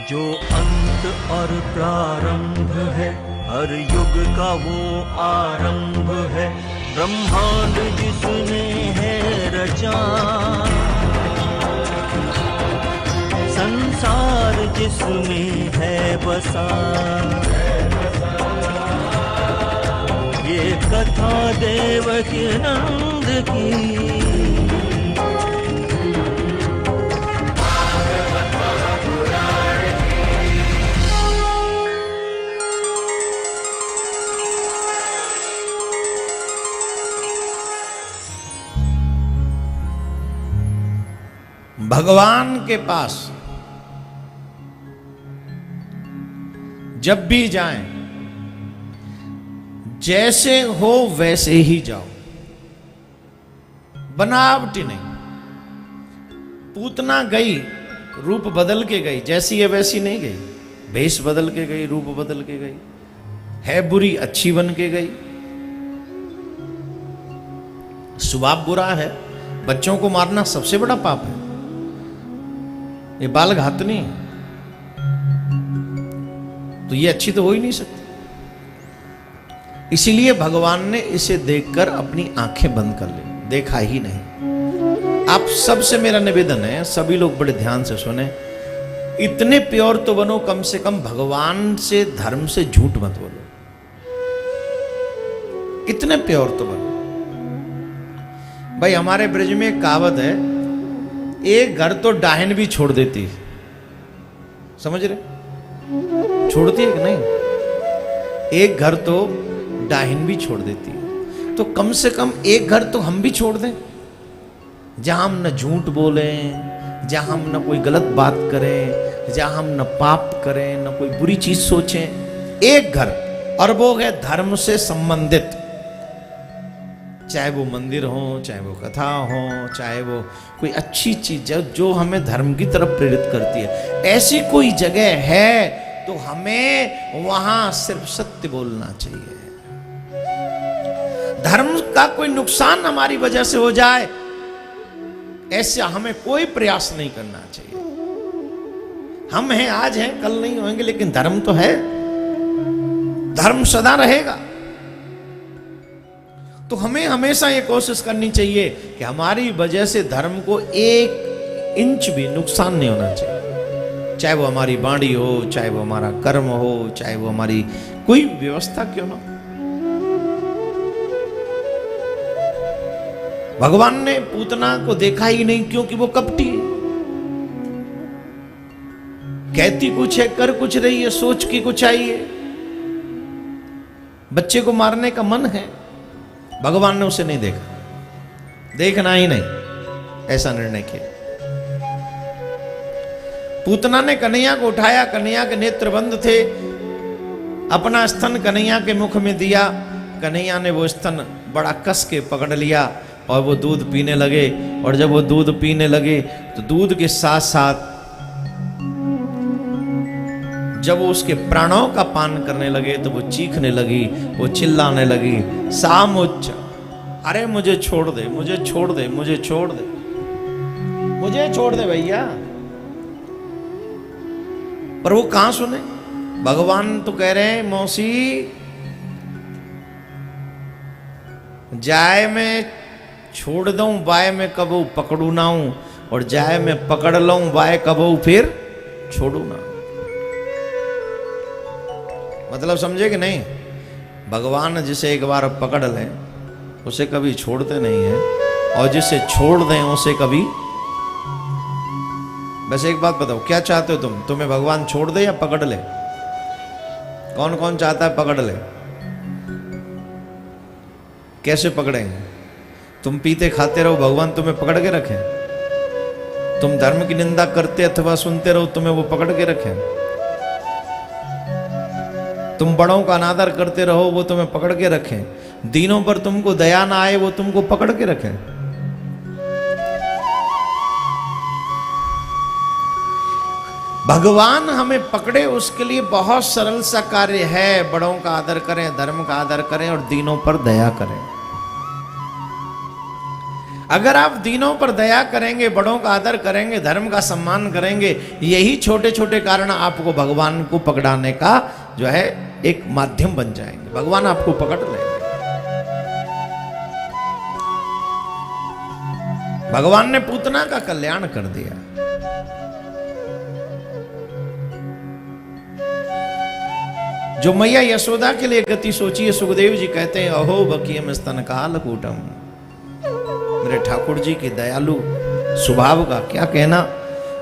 जो अंत और प्रारंभ है, हर युग का वो आरंभ है। ब्रह्मांड जिसने है रचा, संसार जिसमें है बसा, ये कथा देवकी नंद की। भगवान के पास जब भी जाएं, जैसे हो वैसे ही जाओ, बनावटी नहीं। पूतना गई, रूप बदल के गई, जैसी है वैसी नहीं गई। भेष बदल के गई, रूप बदल के गई, है बुरी अच्छी बन के गई। स्वभाव बुरा है, बच्चों को मारना सबसे बड़ा पाप है, ये बाल घातनी है, तो ये अच्छी तो हो ही नहीं सकती। इसीलिए भगवान ने इसे देखकर अपनी आंखें बंद कर ली, देखा ही नहीं। आप सबसे मेरा निवेदन है, सभी लोग बड़े ध्यान से सुने, इतने प्योर तो बनो, कम से कम भगवान से, धर्म से झूठ मत बोलो। इतने प्योर तो बनो भाई। हमारे ब्रज में एक कहावत है, एक घर तो डाहन भी छोड़ देती है, समझ रहे? छोड़ती है कि नहीं? एक घर तो डाहन भी छोड़ देती है, तो कम से कम एक घर तो हम भी छोड़ दें, जहां हम न झूठ बोलें, जहां हम न कोई गलत बात करें, जहां हम न पाप करें, न कोई बुरी चीज सोचें। एक घर, और वो है धर्म से संबंधित, चाहे वो मंदिर हो, चाहे वो कथा हो, चाहे वो कोई अच्छी चीज है जो हमें धर्म की तरफ प्रेरित करती है। ऐसी कोई जगह है तो हमें वहां सिर्फ सत्य बोलना चाहिए। धर्म का कोई नुकसान हमारी वजह से हो जाए, ऐसे हमें कोई प्रयास नहीं करना चाहिए। हम हैं, आज हैं, कल नहीं होंगे, लेकिन धर्म तो है, धर्म सदा रहेगा। तो हमें हमेशा ये कोशिश करनी चाहिए कि हमारी वजह से धर्म को एक इंच भी नुकसान नहीं होना चाहिए, चाहे वो हमारी वाणी हो, चाहे वो हमारा कर्म हो, चाहे वो हमारी कोई व्यवस्था क्यों ना। भगवान ने पूतना को देखा ही नहीं, क्योंकि वो कपटी है, कहती कुछ है, कर कुछ रही है, सोच की कुछ आई है। बच्चे को मारने का मन है, भगवान ने उसे नहीं देखा, देखना ही नहीं, ऐसा निर्णय किया। पूतना ने कन्हैया को उठाया, कन्हैया के नेत्र बंद थे, अपना स्तन कन्हैया के मुख में दिया। कन्हैया ने वो स्तन बड़ा कस के पकड़ लिया और वो दूध पीने लगे। और जब वो दूध पीने लगे तो दूध के साथ साथ जब वो उसके प्राणों का पान करने लगे तो वो चीखने लगी, वो चिल्लाने लगी, सामुच्च, अरे मुझे छोड़ दे, मुझे छोड़ दे, मुझे छोड़ दे, मुझे छोड़ दे भैया। पर वो कहां सुने? भगवान तो कह रहे हैं, मौसी जाए मैं छोड़ दूं, बाय में कबू पकड़ू ना हूं, और जाए मैं पकड़ लूं, बाय कबू फिर छोड़ू ना। मतलब समझे कि नहीं? भगवान जिसे एक बार पकड़ लें उसे कभी छोड़ते नहीं है, और जिसे छोड़ दें उसे कभी। बस एक बात बताओ, क्या चाहते हो तुम? तुम्हें भगवान छोड़ दे या पकड़ ले? कौन कौन चाहता है पकड़ ले? कैसे पकड़ेंगे? तुम पीते खाते रहो, भगवान तुम्हें पकड़ के रखे? तुम धर्म की निंदा करते अथवा सुनते रहो, तुम्हें वो पकड़ के रखे? तुम बड़ों का अनादर करते रहो, वो तुम्हें पकड़ के रखें? दीनों पर तुमको दया ना आए, वो तुमको पकड़ के रखें? भगवान हमें पकड़े, उसके लिए बहुत सरल सा कार्य है। बड़ों का आदर करें, धर्म का आदर करें और दीनों पर दया करें। अगर आप दीनों पर दया करेंगे, बड़ों का आदर करेंगे, धर्म का सम्मान करेंगे, यही छोटे छोटे कारण आपको भगवान को पकड़ाने का जो है एक माध्यम बन जाएंगे। भगवान आपको पकड़ लेंगे। भगवान ने पूतना का कल्याण कर दिया। जो मैया यशोदा के लिए गति सोची है, सुखदेव जी कहते हैं अहो बकीयम स्तन काल कूटम। मेरे ठाकुर जी के दयालु स्वभाव का क्या कहना।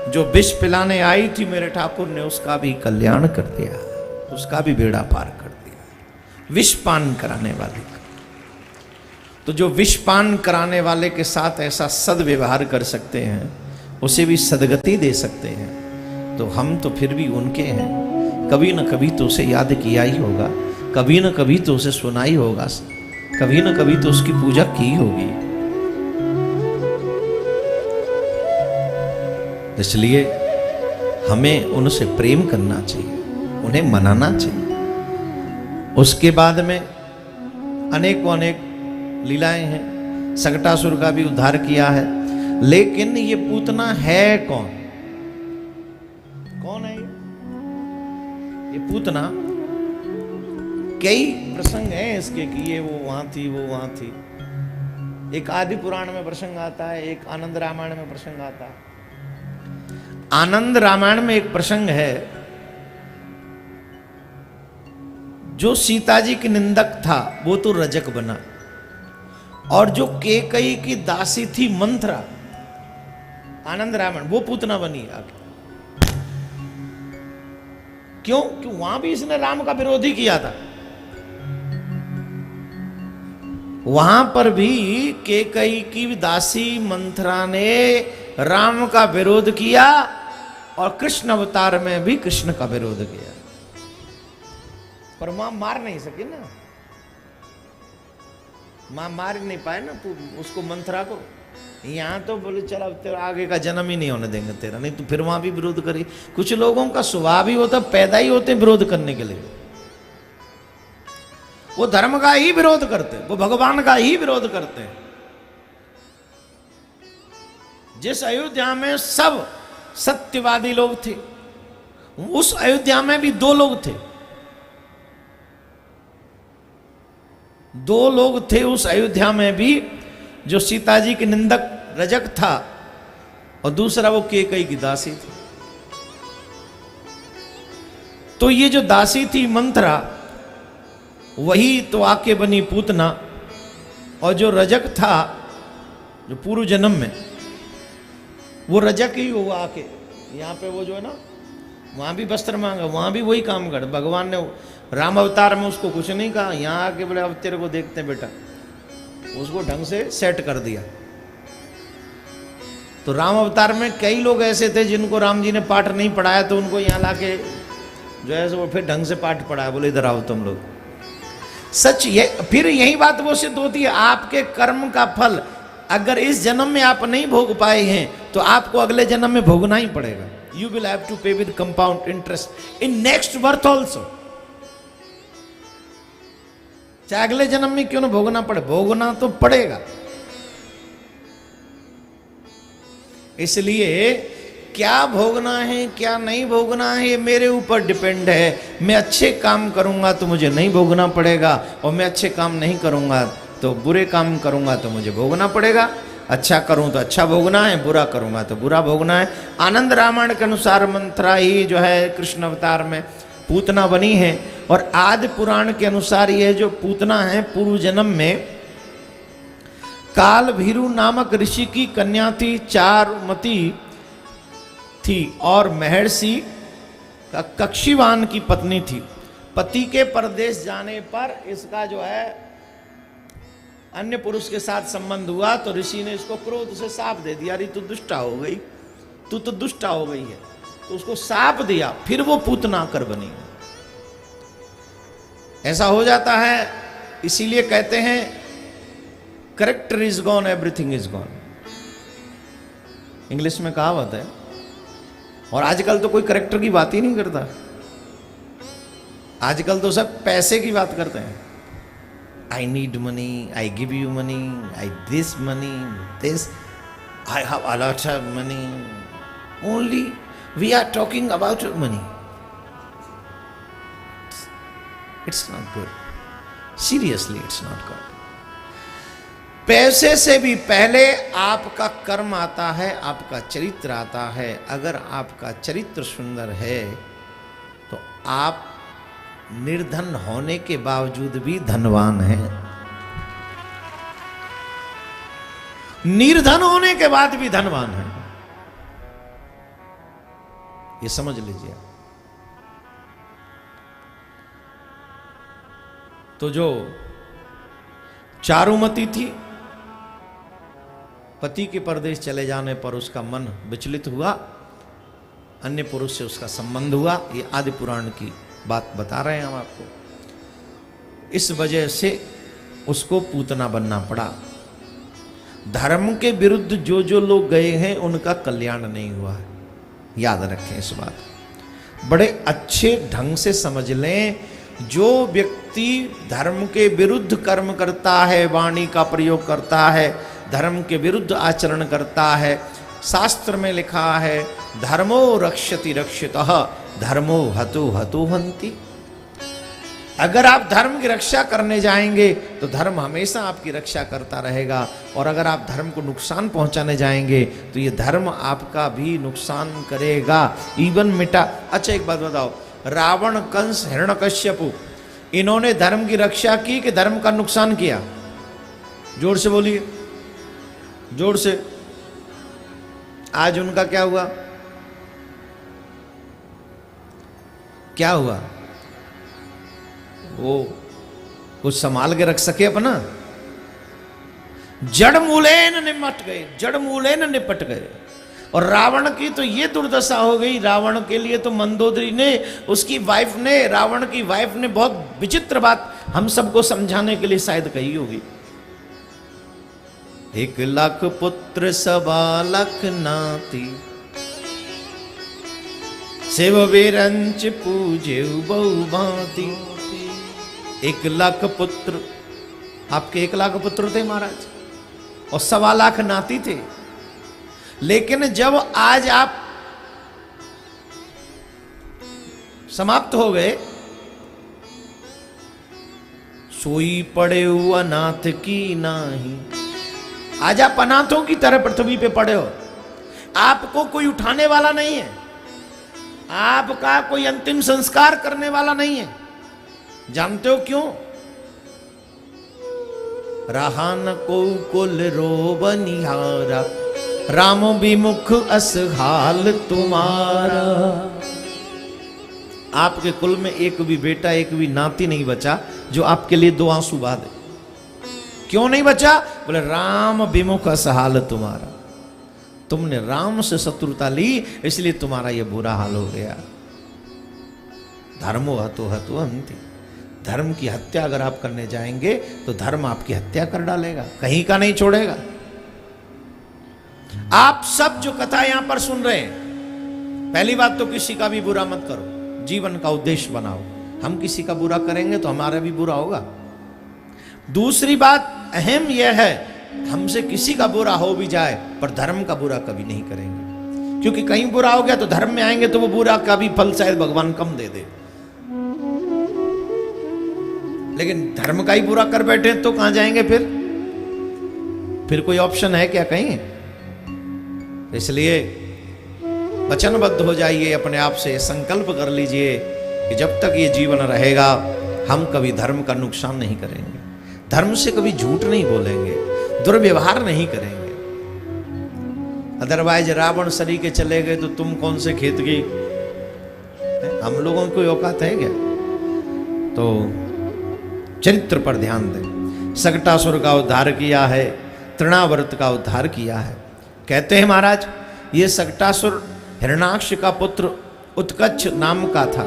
जो विष पिलाने आई थी मेरे ठाकुर ने उसका भी कल्याण कर दिया, उसका भी बेड़ा पार कर दिया। विष पान कराने वाले का, तो जो विष पान कराने वाले के साथ ऐसा सदव्यवहार कर सकते हैं, उसे भी सदगति दे सकते हैं, तो हम तो फिर भी उनके हैं। कभी न कभी तो उसे याद किया ही होगा, कभी न कभी तो उसे सुना ही होगा, कभी न कभी तो उसकी पूजा की होगी। इसलिए हमें उनसे प्रेम करना चाहिए, उन्हें मनाना चाहिए। उसके बाद में अनेकों अनेक लीलाएं हैं। संकटासुर का भी उद्धार किया है। लेकिन ये पूतना है कौन? कौन है ये पूतना? कई प्रसंग हैं इसके कि ये वो वहां थी, वो वहां थी। एक आदि पुराण में प्रसंग आता है, एक आनंद रामायण में प्रसंग आता है। आनंद रामायण में एक प्रसंग है, जो सीता जी की निंदक था वो तो रजक बना, और जो केकई की दासी थी मंथरा, आनंद रामायण, वो पूतना बनी आगे। क्यों? क्यों? वहां भी इसने राम का विरोध ही किया था। वहां पर भी केकई की दासी मंथरा ने राम का विरोध किया, और कृष्ण अवतार में भी कृष्ण का विरोध किया, पर मां मार नहीं सकी ना। मां मार नहीं पाए ना उसको, मंथरा को। यहां तो बोले चल अब तेरा आगे का जन्म ही नहीं होने देंगे तेरा, नहीं तो फिर वहां भी विरोध करी। कुछ लोगों का स्वभाव ही होता, पैदा ही होते विरोध करने के लिए। वो धर्म का ही विरोध करते, वो भगवान का ही विरोध करते हैं। जिस अयोध्या में सब सत्यवादी लोग थे, उस अयोध्या में भी दो लोग थे। दो लोग थे उस अयोध्या में भी, जो सीता जी के निंदक रजक था, और दूसरा वो केकई की दासी थी। तो ये जो दासी थी मंथरा, वही तो आके बनी पूतना, और जो रजक था जो पूर्व जन्म में, वो रजक ही हुआ आके। यहाँ पे वो जो है ना, वहाँ भी वस्त्र मांगा, वहाँ भी वही काम कर। भगवान ने राम अवतार में उसको कुछ नहीं कहा, यहाँ आके बोले अब तेरे को देखते हैं बेटा, उसको ढंग से सेट कर दिया। तो राम अवतार में कई लोग ऐसे थे जिनको राम जी ने पाठ नहीं पढ़ाया, तो उनको यहाँ लाके जो है वो फिर ढंग से पाठ पढ़ाया, बोले इधर आओ तुम लोग। सच ये, फिर यही बात वो सिद्ध होती है, आपके कर्म का फल अगर इस जन्म में आप नहीं भोग पाए हैं, तो आपको अगले जन्म में भोगना ही पड़ेगा। यू विल हैव टू पे with compound interest in next birth also. चाहे अगले जन्म में क्यों ना भोगना पड़े, भोगना तो पड़ेगा। इसलिए क्या भोगना है क्या नहीं भोगना है, ये मेरे ऊपर डिपेंड है। मैं अच्छे काम करूंगा तो मुझे नहीं भोगना पड़ेगा, और मैं अच्छे काम नहीं करूंगा तो बुरे काम करूंगा तो मुझे भोगना पड़ेगा। अच्छा करूं तो अच्छा भोगना है, बुरा करूंगा तो बुरा भोगना है। आनंद रामायण के अनुसार मंथरा ही जो है कृष्ण अवतार में पूतना बनी है, और आदि पुराण के अनुसार ये जो पूतना है पूर्व जन्म में काल भीरु नामक ऋषि की कन्या थी, चारुमती थी, और महर्षि कक्षीवान की पत्नी थी। पति के परदेश जाने पर इसका जो है अन्य पुरुष के साथ संबंध हुआ, तो ऋषि ने इसको क्रोध से शाप दे दिया, अरे तू दुष्टा हो गई, तू तो दुष्टा हो गई है, तो उसको शाप दिया। फिर वो पूतना कर बनी। ऐसा हो जाता है, इसीलिए कहते हैं character is gone everything is gone, English में कहावत है। और आजकल तो कोई करेक्टर की बात ही नहीं करता, आजकल तो सब पैसे की बात करते हैं। I need money, I give you money, this money, this, I have a lot of money. Only we are talking about money. It's not good. Seriously, it's not good. पैसे से भी पहले आपका कर्म आता है, आपका चरित्र आता है। अगर आपका चरित्र सुंदर है तो आप निर्धन होने के बावजूद भी धनवान हैं। निर्धन होने के बाद भी धनवान हैं, ये समझ लीजिए। तो जो चारुमती थी, पति के परदेश चले जाने पर उसका मन विचलित हुआ, अन्य पुरुष से उसका संबंध हुआ। ये आदि पुराण की बात बता रहे हैं हम आपको। इस वजह से उसको पूतना बनना पड़ा। धर्म के विरुद्ध जो जो लोग गए हैं उनका कल्याण नहीं हुआ है, याद रखें इस बात। बड़े अच्छे ढंग से समझ लें, जो व्यक्ति धर्म के विरुद्ध कर्म करता है, वाणी का प्रयोग करता है, धर्म के विरुद्ध आचरण करता है, शास्त्र में लिखा है धर्मो रक्षति रक्षितः धर्मो हतो हतो हन्ति। अगर आप धर्म की रक्षा करने जाएंगे तो धर्म हमेशा आपकी रक्षा करता रहेगा, और अगर आप धर्म को नुकसान पहुंचाने जाएंगे तो ये धर्म आपका भी नुकसान करेगा, इवन मिटा। अच्छा एक बात बताओ, रावण, कंस, हिरण्यकश्यप, इन्होंने धर्म की रक्षा की कि धर्म का नुकसान किया? जोर से बोलिए, जोर से। आज उनका क्या हुआ? क्या हुआ? वो कुछ संभाल के रख सके अपना? जड़ मूलेन निमट गए, जड़ मूलेन निपट गए। और रावण की तो ये दुर्दशा हो गई। रावण के लिए तो मंदोदरी ने, उसकी वाइफ ने, रावण की वाइफ ने बहुत विचित्र बात हम सबको समझाने के लिए शायद कही होगी। 1,00,000 पुत्र 1,15,00,000 नाती, शिव विरंच पूजे बहु भांति। 1,00,000 पुत्र, आपके 1,00,000 पुत्र थे महाराज, और 1,15,00,000 नाती थे। लेकिन जब आज आप समाप्त हो गए, सोई पड़े हो अनाथ की नाही। आज आप अनाथों की तरह पृथ्वी पे पड़े हो, आपको कोई उठाने वाला नहीं है, आपका कोई अंतिम संस्कार करने वाला नहीं है। जानते हो क्यों? रहा न को कुल रोबनिहारा, राम विमुख असहाल तुम्हारा। आपके कुल में एक भी बेटा, एक भी नाती नहीं बचा जो आपके लिए 2 आंसू बहा दे। क्यों नहीं बचा? बोले राम विमुख असहाल तुम्हारा। तुमने राम से शत्रुता ली, इसलिए तुम्हारा यह बुरा हाल हो गया। धर्मो हतो हतो हन्ति। धर्म की हत्या अगर आप करने जाएंगे तो धर्म आपकी हत्या कर डालेगा, कहीं का नहीं छोड़ेगा। आप सब जो कथा यहां पर सुन रहे हैं, पहली बात तो किसी का भी बुरा मत करो, जीवन का उद्देश्य बनाओ। हम किसी का बुरा करेंगे तो हमारा भी बुरा होगा। दूसरी बात अहम यह है, हमसे किसी का बुरा हो भी जाए पर धर्म का बुरा कभी नहीं करेंगे, क्योंकि कहीं बुरा हो गया तो धर्म में आएंगे तो वो बुरा का भी फल शायद भगवान कम दे दे। लेकिन धर्म का ही बुरा कर बैठे तो कहां जाएंगे फिर कोई ऑप्शन है क्या कहीं? इसलिए वचनबद्ध हो जाइए, अपने आप से संकल्प कर लीजिए कि जब तक ये जीवन रहेगा हम कभी धर्म का नुकसान नहीं करेंगे, धर्म से कभी झूठ नहीं बोलेंगे, दुर्व्यवहार नहीं करेंगे। अदरवाइज रावण सरी के चले गए तो तुम कौन से खेत की? हम लोगों की कोई औकात है क्या? तो चरित्र पर ध्यान दें। सकटासुर का उद्धार किया है, तृणावर्त का उद्धार किया है। कहते हैं महाराज, ये सकटासुर हिरण्याक्ष का पुत्र उत्कच नाम का था।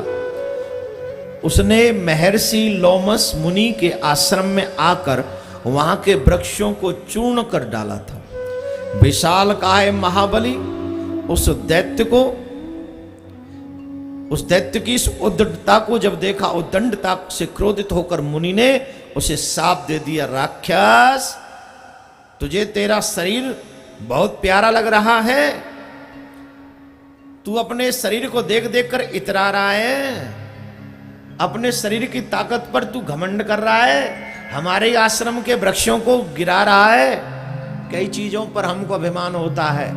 उसने महर्षि लोमस मुनि के आश्रम में आकर वहां के वृक्षों को चूर्ण कर डाला था। विशाल काय महाबली उस दैत्य की इस उद्दंडता को जब देखा, उद्दंडता से क्रोधित होकर मुनि ने उसे साप दे दिया, राक्षस तुझे तेरा शरीर बहुत प्यारा लग रहा है, तू अपने शरीर को देख देख कर इतरा रहा है, अपने शरीर की ताकत पर तू घमंड कर रहा है, हमारे आश्रम के वृक्षों को गिरा रहा है। कई चीजों पर हमको अभिमान होता है,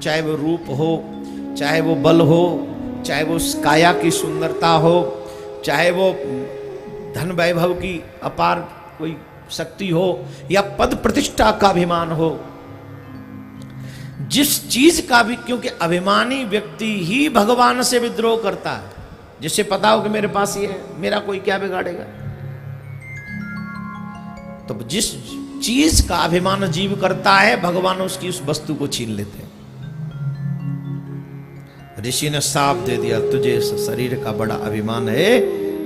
चाहे वो रूप हो, चाहे वो बल हो, चाहे वो काया की सुंदरता हो, चाहे वो धन वैभव की अपार कोई शक्ति हो, या पद प्रतिष्ठा का अभिमान हो, जिस चीज का भी, क्योंकि अभिमानी व्यक्ति ही भगवान से विद्रोह करता है। जिससे पता हो कि मेरे पास ये है, मेरा कोई क्या बिगाड़ेगा। तो जिस चीज का अभिमान जीव करता है, भगवान उसकी उस वस्तु को छीन लेते हैं। ऋषि ने साफ दे दिया, तुझे इस शरीर का बड़ा अभिमान है,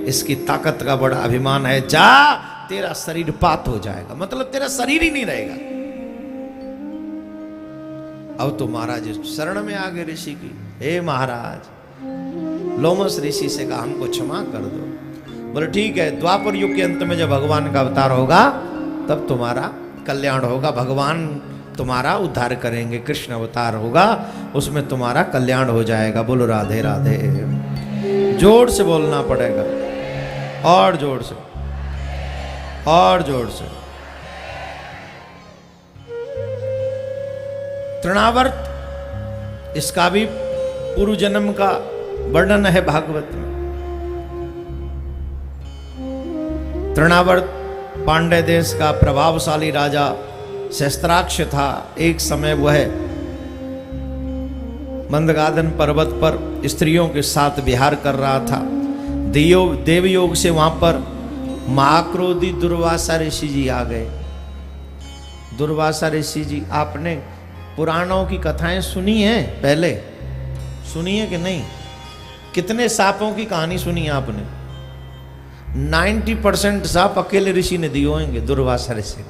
इसकी ताकत का बड़ा अभिमान है, जा तेरा शरीर पात हो जाएगा, मतलब तेरा शरीर ही नहीं रहेगा। अब तो महाराज शरण में आ गए ऋषि की, हे महाराज। लोमस ऋषि से कहा हमको क्षमा कर दो। बोले ठीक है, द्वापर युग के अंत में जब भगवान का अवतार होगा तब तुम्हारा कल्याण होगा, भगवान तुम्हारा उद्धार करेंगे, कृष्ण अवतार होगा उसमें तुम्हारा कल्याण हो जाएगा। बोलो राधे राधे। जोर से बोलना पड़ेगा, और जोर से, और जोर से। तृणावर्त, इसका भी पूर्व जन्म का वर्णन है भागवत में। तृणावर्त पांड्य देश का प्रभावशाली राजा शस्त्राक्ष था। एक समय वह मंदगादन पर्वत पर स्त्रियों के साथ विहार कर रहा था। देवयोग से वहां पर महाक्रोधी दुर्वासा ऋषि जी आ गए। दुर्वासा ऋषि जी, आपने पुराणों की कथाएं सुनी है? पहले सुनी है कि नहीं? कितने सांपों की कहानी सुनी है आपने? 90% सांप अकेले ऋषि ने दिए होंगे, दुर्वासा ऋषि।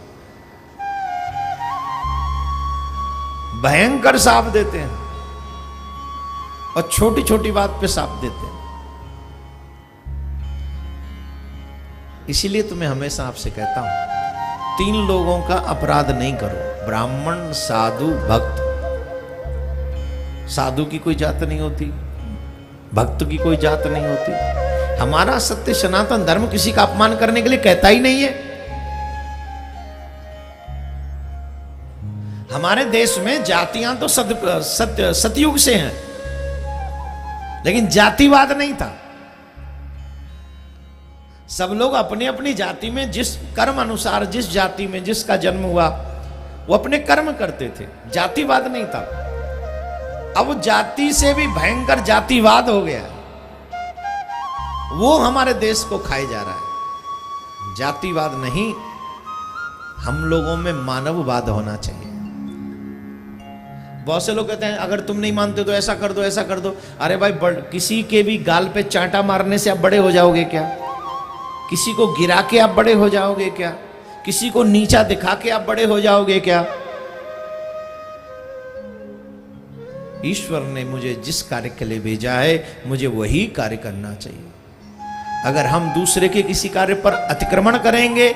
भयंकर सांप देते हैं और छोटी छोटी बात पे सांप देते हैं। इसीलिए तो मैं हमेशा आपसे कहता हूं, 3 लोगों का अपराध नहीं करो, ब्राह्मण, साधु, भक्त। साधु की कोई जात नहीं होती, भक्त की कोई जात नहीं होती। हमारा सत्य सनातन धर्म किसी का अपमान करने के लिए कहता ही नहीं है। हमारे देश में जातियां तो सतयुग से हैं, लेकिन जातिवाद नहीं था। सब लोग अपनी अपनी जाति में जिस कर्म अनुसार, जिस जाति में जिसका जन्म हुआ, वो अपने कर्म करते थे, जातिवाद नहीं था। अब जाति से भी भयंकर जातिवाद हो गया, वो हमारे देश को खाए जा रहा है। जातिवाद नहीं, हम लोगों में मानववाद होना चाहिए। बहुत से लोग कहते हैं अगर तुम नहीं मानते तो ऐसा कर दो, ऐसा कर दो। अरे भाई, किसी के भी गाल पे चांटा मारने से आप बड़े हो जाओगे क्या? किसी को गिरा के आप बड़े हो जाओगे क्या? किसी को नीचा दिखा के आप बड़े हो जाओगे क्या? ईश्वर ने मुझे जिस कार्य के लिए भेजा है, मुझे वही कार्य करना चाहिए। अगर हम दूसरे के किसी कार्य पर अतिक्रमण करेंगे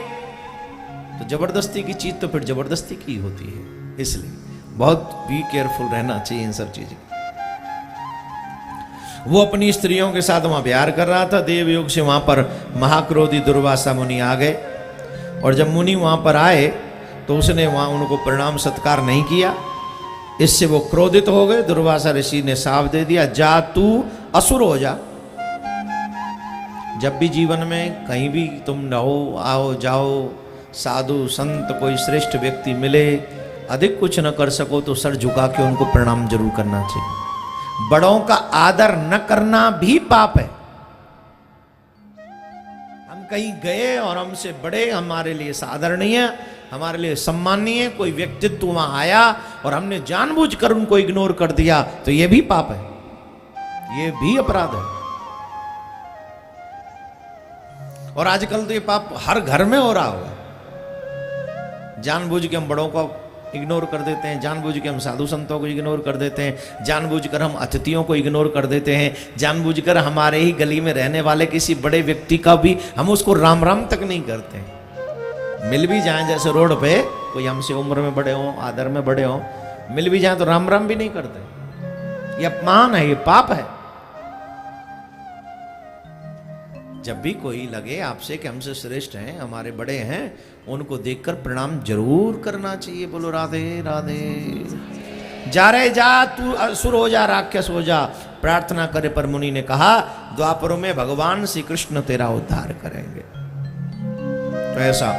तो जबरदस्ती की चीज तो फिर जबरदस्ती की होती है। इसलिए बहुत भी केयरफुल रहना चाहिए इन सब चीजों। वो अपनी स्त्रियों के साथ वहां विहार कर रहा था। देवयोग से वहां पर महाक्रोधी दुर्वासा मुनि आ गए, और जब मुनि वहां पर आए तो उसने वहां उनको प्रणाम सत्कार नहीं किया। इससे वो क्रोधित हो गए। दुर्वासा ऋषि ने साफ दे दिया, जा तू असुर हो जा। जब भी जीवन में कहीं भी तुम रहो, आओ जाओ, साधु संत कोई श्रेष्ठ व्यक्ति मिले, अधिक कुछ न कर सको तो सर झुका के उनको प्रणाम जरूर करना चाहिए। बड़ों का आदर न करना भी पाप है। हम कहीं गए और हमसे बड़े हमारे लिए आदरणीय, हमारे लिए सम्माननीय कोई व्यक्तित्व वहां आया और हमने जानबूझकर उनको इग्नोर कर दिया, तो यह भी पाप है, यह भी अपराध है। और आजकल तो ये पाप हर घर में हो रहा होगा। जानबूझ के हम बड़ों को इग्नोर कर देते हैं, जानबूझ के हम साधु संतों को इग्नोर कर देते हैं, जानबूझकर हम अतिथियों को इग्नोर कर देते हैं, जानबूझकर हमारे ही गली में रहने वाले किसी बड़े व्यक्ति का भी हम उसको राम राम तक नहीं करते हैं। मिल भी जाए, जैसे रोड पे कोई हमसे उम्र में बड़े हों, आदर में बड़े हों, मिल भी जाए तो राम राम भी नहीं करते। ये अपमान है, ये पाप है। जब भी कोई लगे आपसे कि हमसे श्रेष्ठ हैं, हमारे बड़े हैं, उनको देखकर प्रणाम जरूर करना चाहिए। बोलो राधे राधे। जा रे जा, तू असुर हो जा, राक्षस हो जा, प्रार्थना करे। पर मुनि ने कहा द्वापरों में भगवान श्री कृष्ण तेरा उद्धार करेंगे। तो ऐसा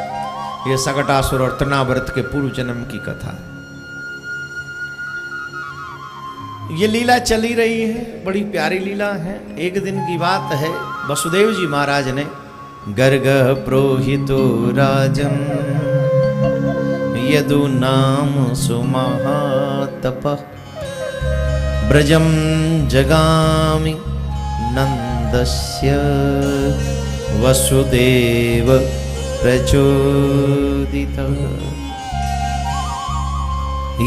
ये सकटासुर और तृणाव्रत के पूर्व जन्म की कथा है। ये लीला चली रही है, बड़ी प्यारी लीला है। एक दिन की बात है, वसुदेव जी महाराज ने गर्ग प्रोहितो राजन यदु नाम सुमहातप ब्रजम जगामि नंदस्य वसुदेव प्रचोदित।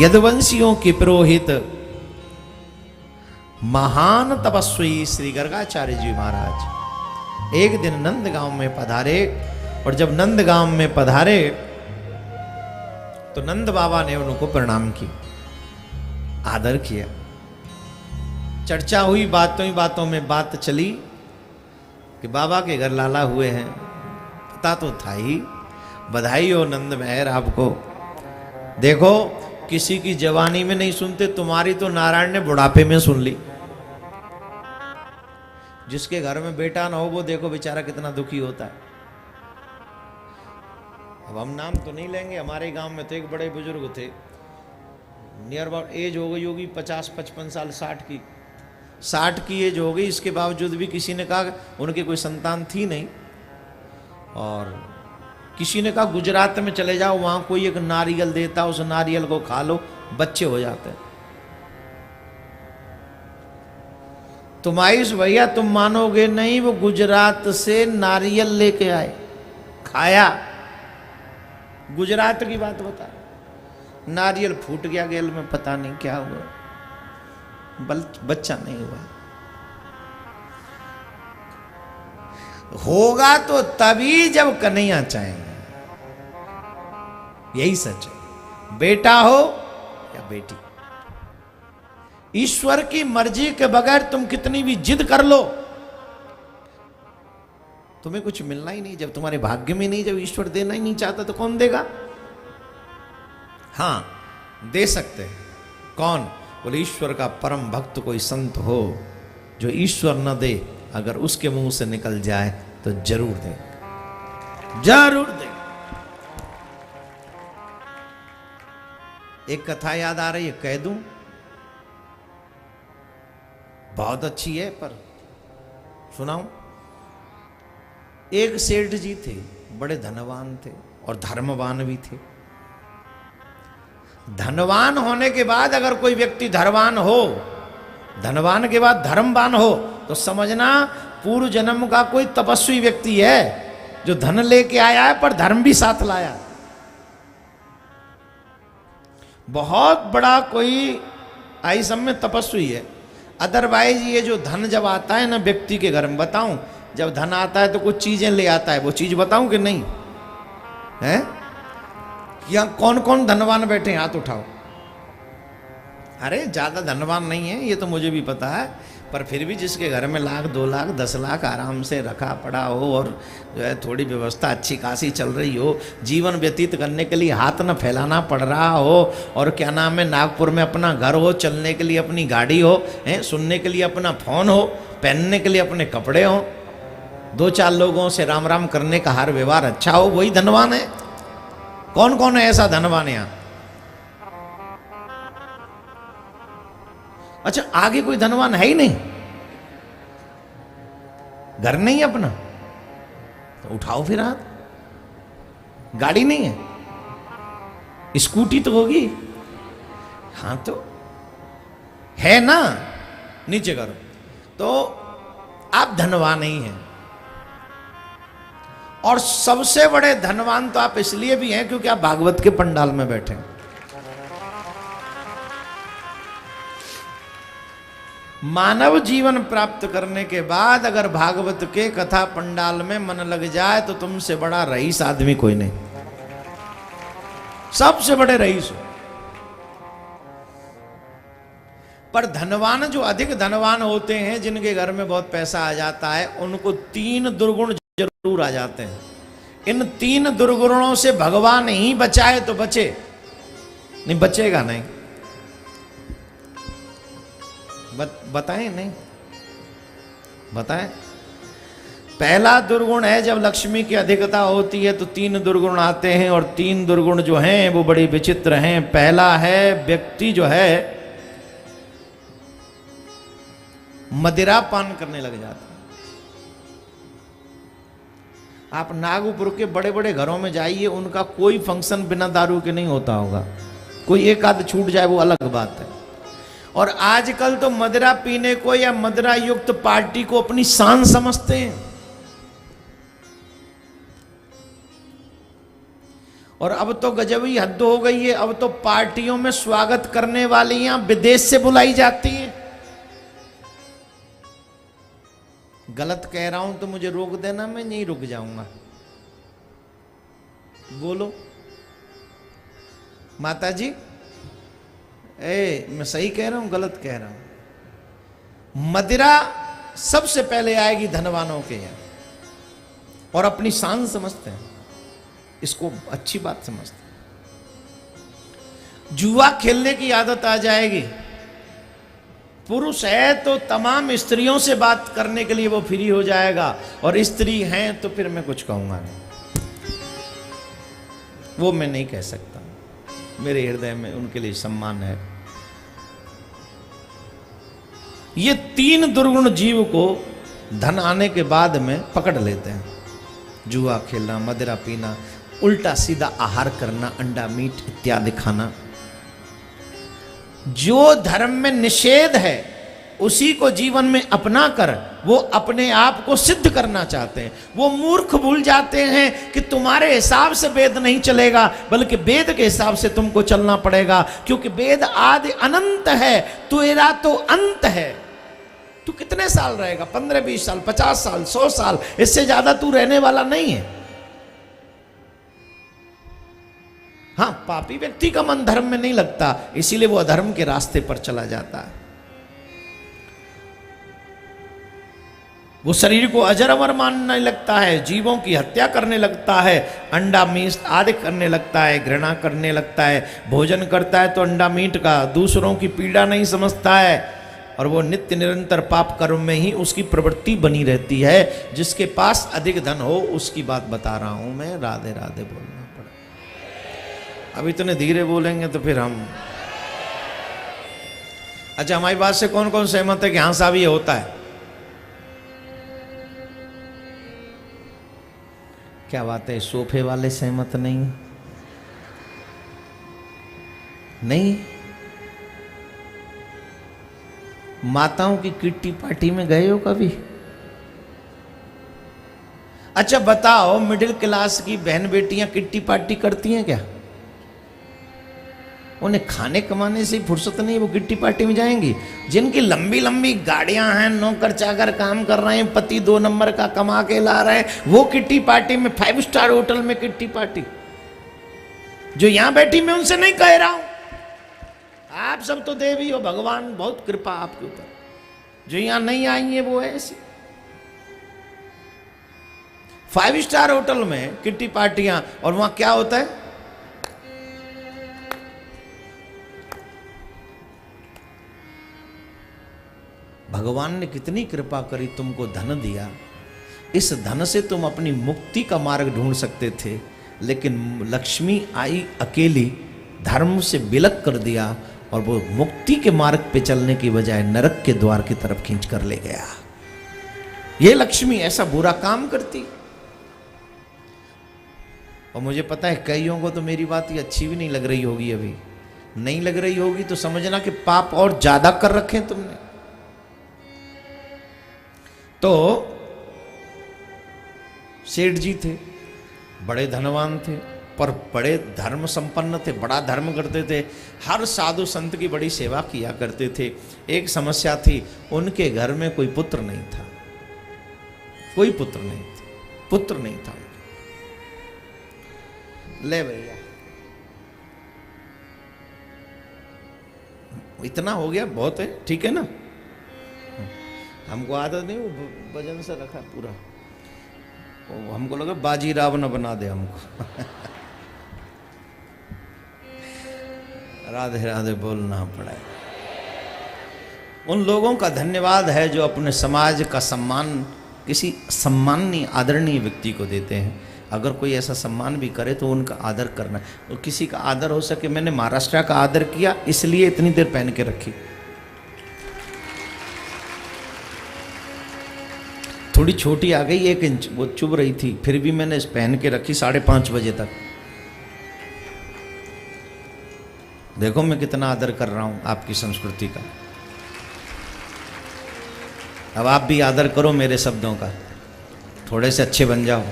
यदुवंशियों के पुरोहित महान तपस्वी श्री गर्गाचार्य जी महाराज एक दिन नंद गांव में पधारे। और जब नंद गांव में पधारे तो नंद बाबा ने उनको प्रणाम किया, आदर किया। चर्चा हुई, बातों ही बातों में बात चली कि बाबा के घर लाला हुए हैं। पता तो था ही। बधाई हो नंद मेहर आपको। देखो किसी की जवानी में नहीं सुनते, तुम्हारी तो नारायण ने बुढ़ापे में सुन ली। जिसके घर में बेटा ना हो वो देखो बेचारा कितना दुखी होता है। अब हम नाम तो नहीं लेंगे। हमारे गांव में तो एक बड़े बुजुर्ग थे, नियर अबाउट एज हो गई होगी 50-55 साल, 60 की एज हो गई। इसके बावजूद भी किसी ने कहा, उनकी कोई संतान थी नहीं, और किसी ने कहा गुजरात में चले जाओ, वहां कोई एक नारियल देता, उस नारियल को खा लो, बच्चे हो जाते हैं। तुम आयुष भैया तुम मानोगे नहीं, वो गुजरात से नारियल लेके आए, खाया। गुजरात की बात बता, नारियल फूट गया गेल में, पता नहीं क्या हुआ, बच्चा नहीं हुआ। होगा तो तभी जब कन्हैया चाहेंगे। यही सच है, बेटा हो या बेटी, ईश्वर की मर्जी के बगैर तुम कितनी भी जिद कर लो, तुम्हें कुछ मिलना ही नहीं। जब तुम्हारे भाग्य में नहीं, जब ईश्वर देना ही नहीं चाहता तो कौन देगा? हां दे सकते हैं। कौन? बोले ईश्वर का परम भक्त कोई संत हो जो ईश्वर न दे, अगर उसके मुंह से निकल जाए तो जरूर दे, जरूर दे। एक कथा याद आ रही है, कह दूं? बहुत अच्छी है पर सुनाऊं। एक सेठ जी थे, बड़े धनवान थे और धर्मवान भी थे। धनवान होने के बाद अगर कोई व्यक्ति धनवान हो, धनवान के बाद धर्मवान हो, तो समझना पूर्व जन्म का कोई तपस्वी व्यक्ति है जो धन लेके आया है पर धर्म भी साथ लाया। बहुत बड़ा कोई आई सब में तपस्वी है। अदरवाइज ये जो धन जब आता है ना व्यक्ति के घर में, बताऊं जब धन आता है तो कुछ चीजें ले आता है, वो चीज बताऊं कि नहीं है? यहां कौन कौन धनवान बैठे हाथ उठाओ। अरे ज्यादा धनवान नहीं है ये तो मुझे भी पता है, पर फिर भी जिसके घर में 1 लाख 2 लाख 10 लाख आराम से रखा पड़ा हो और जो है थोड़ी व्यवस्था अच्छी खासी चल रही हो, जीवन व्यतीत करने के लिए हाथ न फैलाना पड़ रहा हो, और क्या नाम है नागपुर में अपना घर हो, चलने के लिए अपनी गाड़ी हो, सुनने के लिए अपना फोन हो, पहनने के लिए अपने कपड़े हो, 2-4 लोगों से राम राम करने का हर व्यवहार अच्छा हो, वही धनवान है। कौन कौन है ऐसा धनवान यहां? अच्छा आगे कोई धनवान है ही नहीं, घर नहीं अपना, तो उठाओ फिर हाथ। गाड़ी नहीं है, स्कूटी तो होगी, हाँ तो है ना, नीचे करो, तो आप धनवान नहीं हैं। और सबसे बड़े धनवान तो आप इसलिए भी हैं क्योंकि आप भागवत के पंडाल में बैठे हैं। मानव जीवन प्राप्त करने के बाद अगर भागवत के कथा पंडाल में मन लग जाए तो तुमसे बड़ा रईस आदमी कोई नहीं। सबसे बड़े रईस हो। पर धनवान जो अधिक धनवान होते हैं, जिनके घर में बहुत पैसा आ जाता है, उनको 3 दुर्गुण जरूर आ जाते हैं। इन 3 दुर्गुणों से भगवान ही बचाए तो बचे, नहीं बचेगा नहीं। बताएं नहीं बताएं। पहला दुर्गुण है, जब लक्ष्मी की अधिकता होती है तो 3 दुर्गुण आते हैं, और 3 दुर्गुण जो हैं वो बड़ी विचित्र हैं। पहला है, व्यक्ति जो है मदिरा पान करने लग जाता है। आप नागपुर के बड़े बड़े घरों में जाइए, उनका कोई फंक्शन बिना दारू के नहीं होता होगा। कोई एक आध छूट जाए वो अलग बात है। और आजकल तो मदिरा पीने को या मदिरा युक्त पार्टी को अपनी शान समझते हैं। और अब तो गजब ही हद हो गई है, अब तो पार्टियों में स्वागत करने वालियां विदेश से बुलाई जाती हैं। गलत कह रहा हूं तो मुझे रोक देना, मैं नहीं रुक जाऊंगा। बोलो माता जी, मैं सही कह रहा हूं गलत कह रहा हूं? मदिरा सबसे पहले आएगी धनवानों के यहां, और अपनी शान समझते हैं, इसको अच्छी बात समझते हैं। जुआ खेलने की आदत आ जाएगी। पुरुष है तो तमाम स्त्रियों से बात करने के लिए वो फ्री हो जाएगा, और स्त्री हैं तो फिर मैं कुछ कहूंगा नहीं, वो मैं नहीं कह सकता। मेरे हृदय में उनके लिए सम्मान है। ये 3 दुर्गुण जीव को धन आने के बाद में पकड़ लेते हैं। जुआ खेलना, मदिरा पीना, उल्टा सीधा आहार करना, अंडा मीट इत्यादि खाना। जो धर्म में निषेध है उसी को जीवन में अपना कर वो अपने आप को सिद्ध करना चाहते हैं। वो मूर्ख भूल जाते हैं कि तुम्हारे हिसाब से वेद नहीं चलेगा, बल्कि वेद के हिसाब से तुमको चलना पड़ेगा, क्योंकि वेद आदि अनंत है, तेरा तो अंत है। तू कितने साल रहेगा? 15, 20 साल, 50 साल, 100 साल, इससे ज्यादा तू रहने वाला नहीं है। हाँ, पापी व्यक्ति का मन धर्म में नहीं लगता, इसीलिए वो अधर्म के रास्ते पर चला जाता है। वो शरीर को अजर अमर मानने लगता है, जीवों की हत्या करने लगता है, अंडा मीट आदि करने लगता है, घृणा करने लगता है। भोजन करता है तो अंडा मीट का, दूसरों की पीड़ा नहीं समझता है, और वो नित्य निरंतर पाप कर्म में ही उसकी प्रवृत्ति बनी रहती है। जिसके पास अधिक धन हो उसकी बात बता रहा हूं मैं, राधे राधे बोलना पड़े। अब इतने धीरे बोलेंगे तो फिर हम। अच्छा, हमारी बात से कौन कौन सहमत है कि हाँ साहब ये होता है? क्या बात है, सोफे वाले सहमत नहीं? नहीं? माताओं की किट्टी पार्टी में गए हो कभी? अच्छा बताओ, मिडिल क्लास की बहन बेटियां किट्टी पार्टी करती हैं क्या? उन्हें खाने कमाने से फुर्सत नहीं, वो किट्टी पार्टी में जाएंगी? जिनकी लंबी लंबी गाड़ियां हैं, नौकर चाकर काम कर रहे हैं, पति 2 नंबर का कमा के ला रहे हैं, वो किट्टी पार्टी में, 5 स्टार होटल में किट्टी पार्टी। जो यहां बैठी मैं उनसे नहीं कह रहा हूं, आप सब तो देवी हो, भगवान बहुत कृपा आपके ऊपर। जो यहां नहीं आई है वो ऐसी 5 स्टार होटल में किट्टी पार्टियां, और वहां क्या होता है? भगवान ने कितनी कृपा करी, तुमको धन दिया, इस धन से तुम अपनी मुक्ति का मार्ग ढूंढ सकते थे, लेकिन लक्ष्मी आई अकेली, धर्म से विलग कर दिया, और वो मुक्ति के मार्ग पे चलने की बजाय नरक के द्वार की तरफ खींच कर ले गया। ये लक्ष्मी ऐसा बुरा काम करती। और मुझे पता है कईयों को तो मेरी बात ये अच्छी भी नहीं लग रही होगी, अभी नहीं लग रही होगी तो समझना कि पाप और ज्यादा कर रखे तुमने। तो सेठ जी थे, बड़े धनवान थे, पर बड़े धर्म संपन्न थे, बड़ा धर्म करते थे, हर साधु संत की बड़ी सेवा किया करते थे। एक समस्या थी, उनके घर में कोई पुत्र नहीं था, कोई पुत्र नहीं था, पुत्र नहीं था। ले भैया इतना हो गया, बहुत है, ठीक है ना। हमको आदत नहीं, वो वजन से रखा पूरा, वो हमको लगा बाजी राव न बना दे हमको। राधे राधे बोलना पड़ा है। उन लोगों का धन्यवाद है जो अपने समाज का सम्मान किसी सम्माननीय आदरणीय व्यक्ति को देते हैं। अगर कोई ऐसा सम्मान भी करे तो उनका आदर करना, और किसी का आदर हो सके। मैंने महाराष्ट्र का आदर किया, इसलिए इतनी देर पहन के रखी। थोड़ी छोटी आ गई 1 इंच, वो चुभ रही थी, फिर भी मैंने इस पहन के रखी 5:30 बजे तक। देखो मैं कितना आदर कर रहा हूं आपकी संस्कृति का। अब आप भी आदर करो मेरे शब्दों का, थोड़े से अच्छे बन जाओ।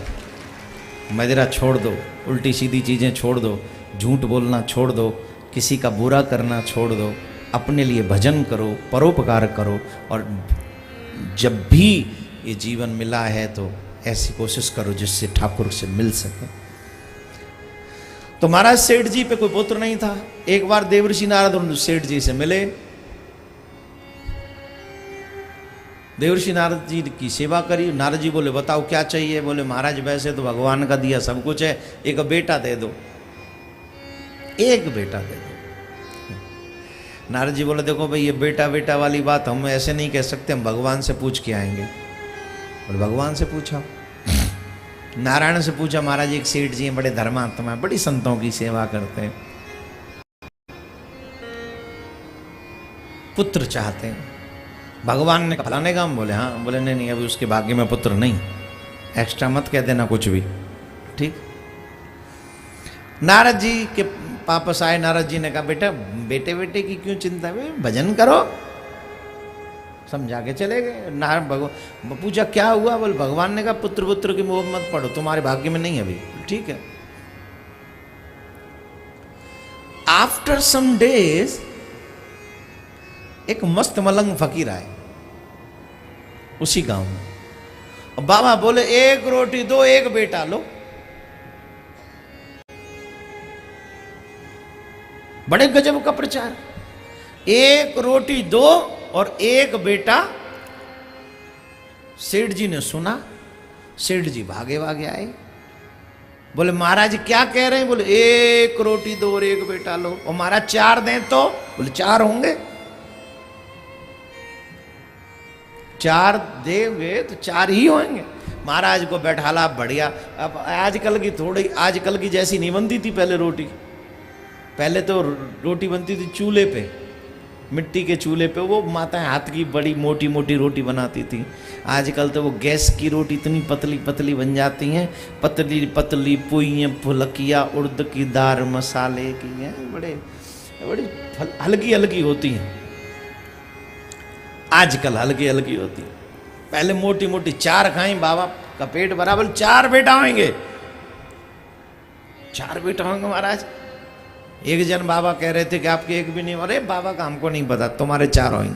मदिरा छोड़ दो, उल्टी सीधी चीज़ें छोड़ दो, झूठ बोलना छोड़ दो, किसी का बुरा करना छोड़ दो, अपने लिए भजन करो, परोपकार करो। और जब भी ये जीवन मिला है तो ऐसी कोशिश करो जिससे ठाकुर से मिल सके। तो महाराज सेठ जी पे कोई पुत्र नहीं था। एक बार देवर्षि नारद सेठ जी से मिले। देवर्षि नारद जी की सेवा करी। नारद जी बोले बताओ क्या चाहिए। बोले महाराज वैसे तो भगवान का दिया सब कुछ है, एक बेटा दे दो, एक बेटा दे दो। नारद जी बोले देखो भाई ये बेटा बेटा वाली बात हम ऐसे नहीं कह सकते, हम भगवान से पूछ के आएंगे। बोले भगवान से पूछा। नारायण से पूछा। महाराज एक सेठ जी हैं, बड़े धर्मात्मा हैं, बड़ी संतों की सेवा करते हैं, पुत्र चाहते हैं। भगवान ने फलाने काम। बोले हाँ। बोले नहीं नहीं अभी उसके भाग्य में पुत्र नहीं, एक्स्ट्रा मत कह देना कुछ भी, ठीक। नारद जी के वापस आए। नारद जी ने कहा बेटा बेटे बेटे की क्यों चिंता है, भजन करो। समझा के चले गए। नारद भगवान पूछा क्या हुआ। बोले भगवान ने कहा पुत्र पुत्र की मोह मत पड़ो, तुम्हारे भाग्य में नहीं अभी, ठीक है। आफ्टर सम डेज एक मस्त मलंग फकीर आए उसी गांव में। और बाबा बोले 1 रोटी दो 1 बेटा लो। बड़े गजब का प्रचार। 1 रोटी दो और 1 बेटा। सेठ जी ने सुना। सेठ जी भागे भागे आए। बोले महाराज क्या कह रहे हैं। बोले 1 रोटी दो और 1 बेटा लो। और महाराज 4 दें तो। बोले 4 होंगे। 4 देंगे तो 4 ही होंगे। महाराज को बैठाला बढ़िया। अब आजकल की जैसी नहीं बनती थी पहले रोटी। पहले तो रोटी बनती थी चूल्हे पे, मिट्टी के चूल्हे पे। वो माताएं हाथ की बड़ी मोटी मोटी रोटी बनाती थी। आजकल तो वो गैस की रोटी इतनी पतली पतली बन जाती हैं, पतली पतली पुइयाँ फुलकिया उड़द की दाल मसाले की हैं, बड़ी हल्की हल्की होती हैं। आजकल हल्की हल्की होती। पहले मोटी मोटी। 4 खाई बाबा का पेट भरा। बोले 4 बेटा होंगे। 4 बेटा होंगे महाराज। एक जन बाबा कह रहे थे कि आपके 1 भी नहीं। अरे बाबा का हमको नहीं पता, तुम्हारे 4 होंगे।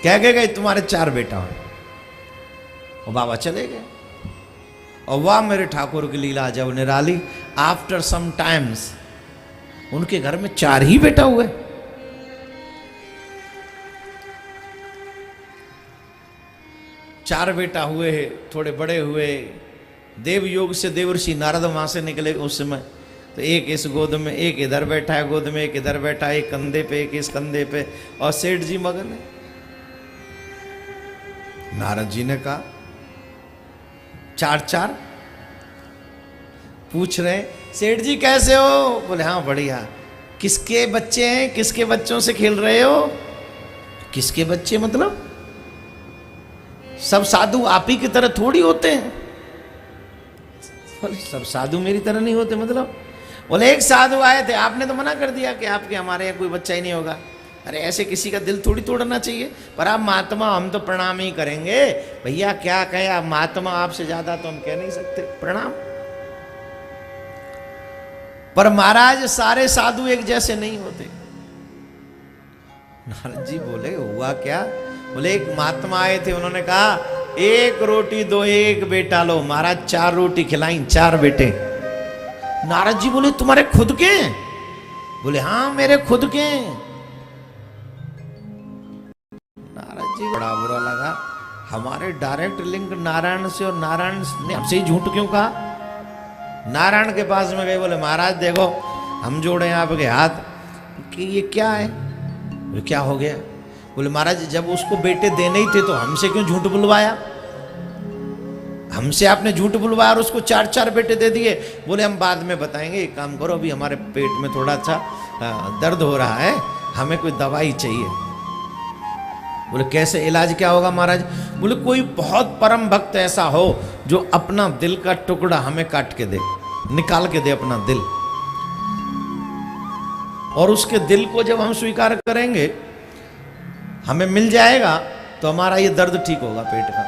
कह के गए तुम्हारे 4 बेटा होंगे। और बाबा चले गए। और वाह मेरे ठाकुर की लीला जब निराली। आफ्टर सम टाइम्स उनके घर में 4 ही बेटा हुए। चार बेटा हुए, थोड़े बड़े हुए। देव योग से देवर्षि नारद वहां से निकले उस समय। तो एक इस गोद में, एक इधर बैठा है गोद में, एक इधर बैठा है, एक कंधे पे एक इस कंधे पे। और सेठ जी मगन है। नारद जी ने कहा 4 पूछ रहे सेठ जी कैसे हो। बोले हाँ बढ़िया। किसके बच्चे हैं, किसके बच्चों से खेल रहे हो। किसके बच्चे मतलब सब साधु आप ही की तरह थोड़ी होते हैं। सब साधु मेरी तरह नहीं होते मतलब। बोले एक साधु आए थे, आपने तो मना कर दिया कि आपके हमारे यहाँ कोई बच्चा ही नहीं होगा। अरे ऐसे किसी का दिल थोड़ी तोड़ना चाहिए। पर आप महात्मा, हम तो प्रणाम ही करेंगे भैया। क्या कहे आप महात्मा, आपसे ज्यादा तो हम कह नहीं सकते, प्रणाम। पर महाराज सारे साधु एक जैसे नहीं होते। नारद जी बोले हुआ क्या। बोले एक महात्मा आए थे, उन्होंने कहा 1 रोटी दो 1 बेटा लो। महाराज 4 रोटी खिलाई, 4 बेटे। नारद जी बोले तुम्हारे खुद के हैं। बोले हाँ मेरे खुद के हैं। जी बड़ा बुरा लगा, हमारे डायरेक्ट लिंक नारायण से और नारायण ने हमसे ही झूठ क्यों कहा। नारायण के पास में गए, बोले महाराज देखो हम जोड़े हैं आपके हाथ कि ये क्या है। बोले क्या हो गया। बोले महाराज जब उसको बेटे देने ही थे तो हमसे क्यों झूठ बुलवाया, हमसे आपने झूठ बुलवाया और उसको 4-4 बेटे दे दिए। बोले हम बाद में बताएंगे, एक काम करो अभी हमारे पेट में थोड़ा सा दर्द हो रहा है, हमें कोई दवाई चाहिए। बोले कैसे, इलाज क्या होगा महाराज। बोले कोई बहुत परम भक्त ऐसा हो जो अपना दिल का टुकड़ा हमें काट के दे, निकाल के दे अपना दिल, और उसके दिल को जब हम स्वीकार करेंगे हमें मिल जाएगा तो हमारा ये दर्द ठीक होगा पेट का।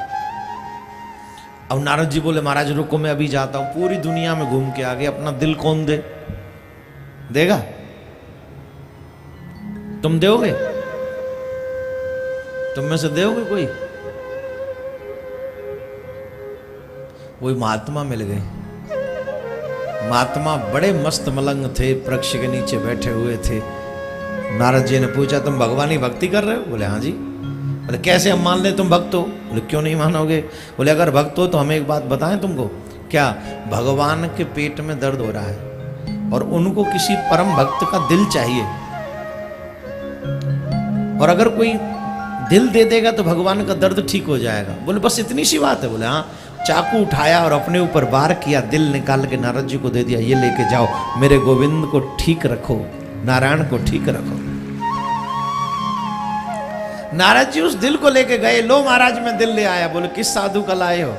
अब नारद जी बोले महाराज रुको मैं अभी जाता हूं, पूरी दुनिया में घूम के आ गए, अपना दिल कौन दे देगा, तुम दोगे, तुम में से दोगे कोई। वही महात्मा मिल गए। महात्मा बड़े मस्त मलंग थे, वृक्ष के नीचे बैठे हुए थे। नारद जी ने पूछा तुम भगवान की भक्ति कर रहे हो। बोले हाँ जी। बोले कैसे हम मान ले तुम भक्त हो। बोले क्यों नहीं मानोगे। बोले अगर भक्त हो तो हमें एक बात बताएं तुमको, क्या भगवान के पेट में दर्द हो रहा है और उनको किसी परम भक्त का दिल चाहिए, और अगर कोई दिल दे देगा तो भगवान का दर्द ठीक हो जाएगा। बोले बस इतनी सी बात है। बोले हाँ। चाकू उठाया और अपने ऊपर वार किया, दिल निकाल के नारद जी को दे दिया, ये लेके जाओ, मेरे गोविंद को ठीक रखो, नारायण को ठीक रखो। नारद जी उस दिल को लेके गए, लो महाराज मैं दिल ले आया। बोले किस साधु का लाए हो।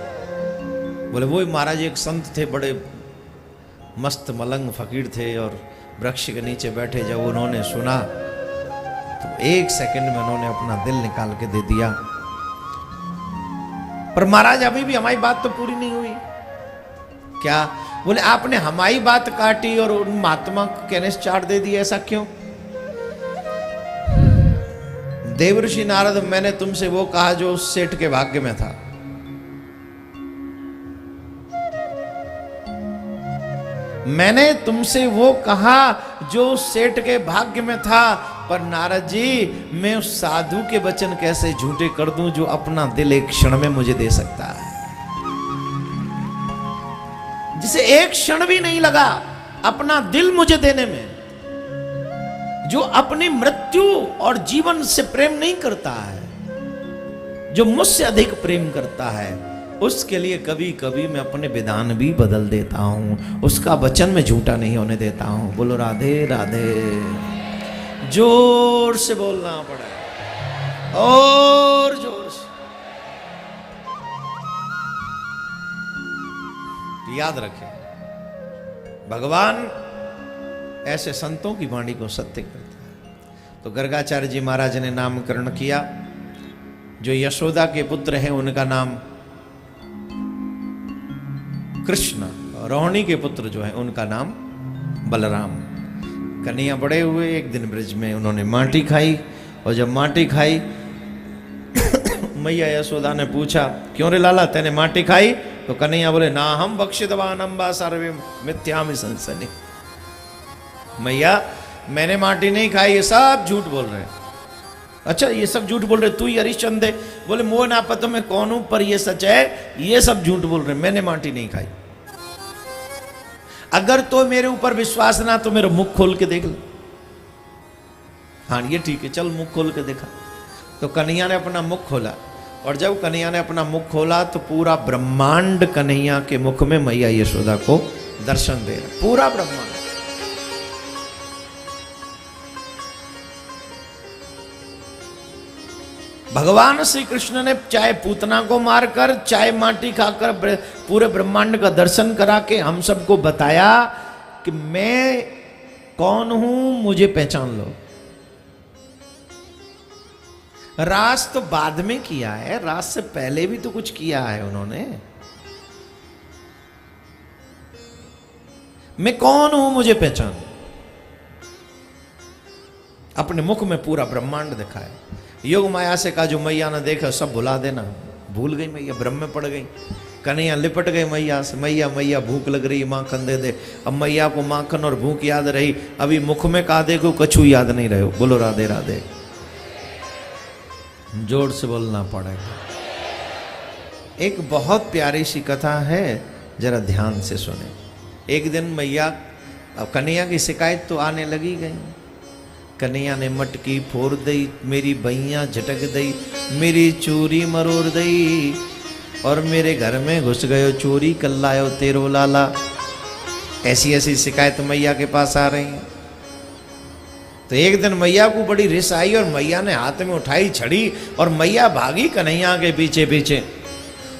बोले वो महाराज एक संत थे, बड़े मस्त मलंग फकीर थे और वृक्ष के नीचे बैठे, जब उन्होंने सुना तो 1 सेकंड में उन्होंने अपना दिल निकाल के दे दिया। पर महाराज अभी भी हमारी बात तो पूरी नहीं हुई। क्या। बोले आपने हमारी बात काटी और उन महात्मा को कहने से चाट दे दिया, ऐसा क्यों। देवर्षि नारद मैंने तुमसे वो कहा जो उस सेठ के भाग्य में था। मैंने तुमसे वो कहा जो उस सेठ के भाग्य में था, पर नारद जी मैं उस साधु के वचन कैसे झूठे कर दूं जो अपना दिल एक क्षण में मुझे दे सकता है, जिसे एक क्षण भी नहीं लगा अपना दिल मुझे देने में, जो अपनी मृत्यु और जीवन से प्रेम नहीं करता है, जो मुझसे अधिक प्रेम करता है, उसके लिए कभी कभी मैं अपने विधान भी बदल देता हूं, उसका वचन में झूठा नहीं होने देता हूं। बोलो राधे राधे। जोर से बोलना पड़ा और जोर से। याद रखें भगवान ऐसे संतों की वाणी को सत्य करता है। तो गर्गाचार्य जी महाराज ने नामकरण किया, जो यशोदा के पुत्र हैं उनका नाम कृष्ण, रोहिणी के पुत्र जो है उनका नाम बलराम। कन्हैया बड़े हुए, एक दिन ब्रज में उन्होंने माटी खाई, और जब माटी खाई मैया यशोदा ने पूछा क्यों रे लाला तेने माटी खाई। तो कन्हैया बोले ना हम बक्षितवान अम्बा सर्वे मिथ्यामि संसनि। मैया मैंने माटी नहीं खाई, ये सब झूठ बोल रहे हैं। अच्छा ये सब झूठ बोल रहे, तू ही हरिश्चंद है। बोले मोह ना पता मैं कौन हूं, पर ये सच है, ये सब झूठ बोल रहे, मैंने माटी नहीं खाई। अगर तो मेरे ऊपर विश्वास ना तो मेरा मुख खोल के देख ले। हाँ ये ठीक है, चल मुख खोल के देखा। तो कन्हैया ने अपना मुख खोला, और जब कन्हैया ने अपना मुख खोला तो पूरा ब्रह्मांड कन्हैया के मुख में मैया यशोदा को दर्शन दे रहा, पूरा ब्रह्मांड। भगवान श्री कृष्ण ने चाहे पूतना को मारकर, चाहे माटी खाकर पूरे ब्रह्मांड का दर्शन करा के हम सबको बताया कि मैं कौन हूं, मुझे पहचान लो। रास तो बाद में किया है, रास से पहले भी तो कुछ किया है उन्होंने। मैं कौन हूं, मुझे पहचान। अपने मुख में पूरा ब्रह्मांड दिखाया। योग माया से कहा जो मैया ने देखा सब भुला देना। भूल गई मैया, भ्रम में पड़ गई। कन्हैया लिपट गए मैया से, मैया मैया भूख लग रही, माखन दे दे। अब मैया को माखन और भूख याद रही, अभी मुख में कहा दे को कछु याद नहीं रहे। बोलो राधे राधे। जोर से बोलना पड़ेगा। एक बहुत प्यारी सी कथा है, जरा ध्यान से सुने। एक दिन मैया, अब कन्हैया की शिकायत तो आने लगी गई। कन्हैया ने मटकी फोड़ दई, मेरी बैया झटक दई, मेरी चूरी मरोड़ दई, और मेरे घर में घुस गयो, चोरी कर लायो तेरो लाला। ऐसी ऐसी शिकायत मैया के पास आ रही है। तो एक दिन मैया को बड़ी रिस आई और मैया ने हाथ में उठाई छड़ी और मैया भागी कन्हैया के पीछे पीछे।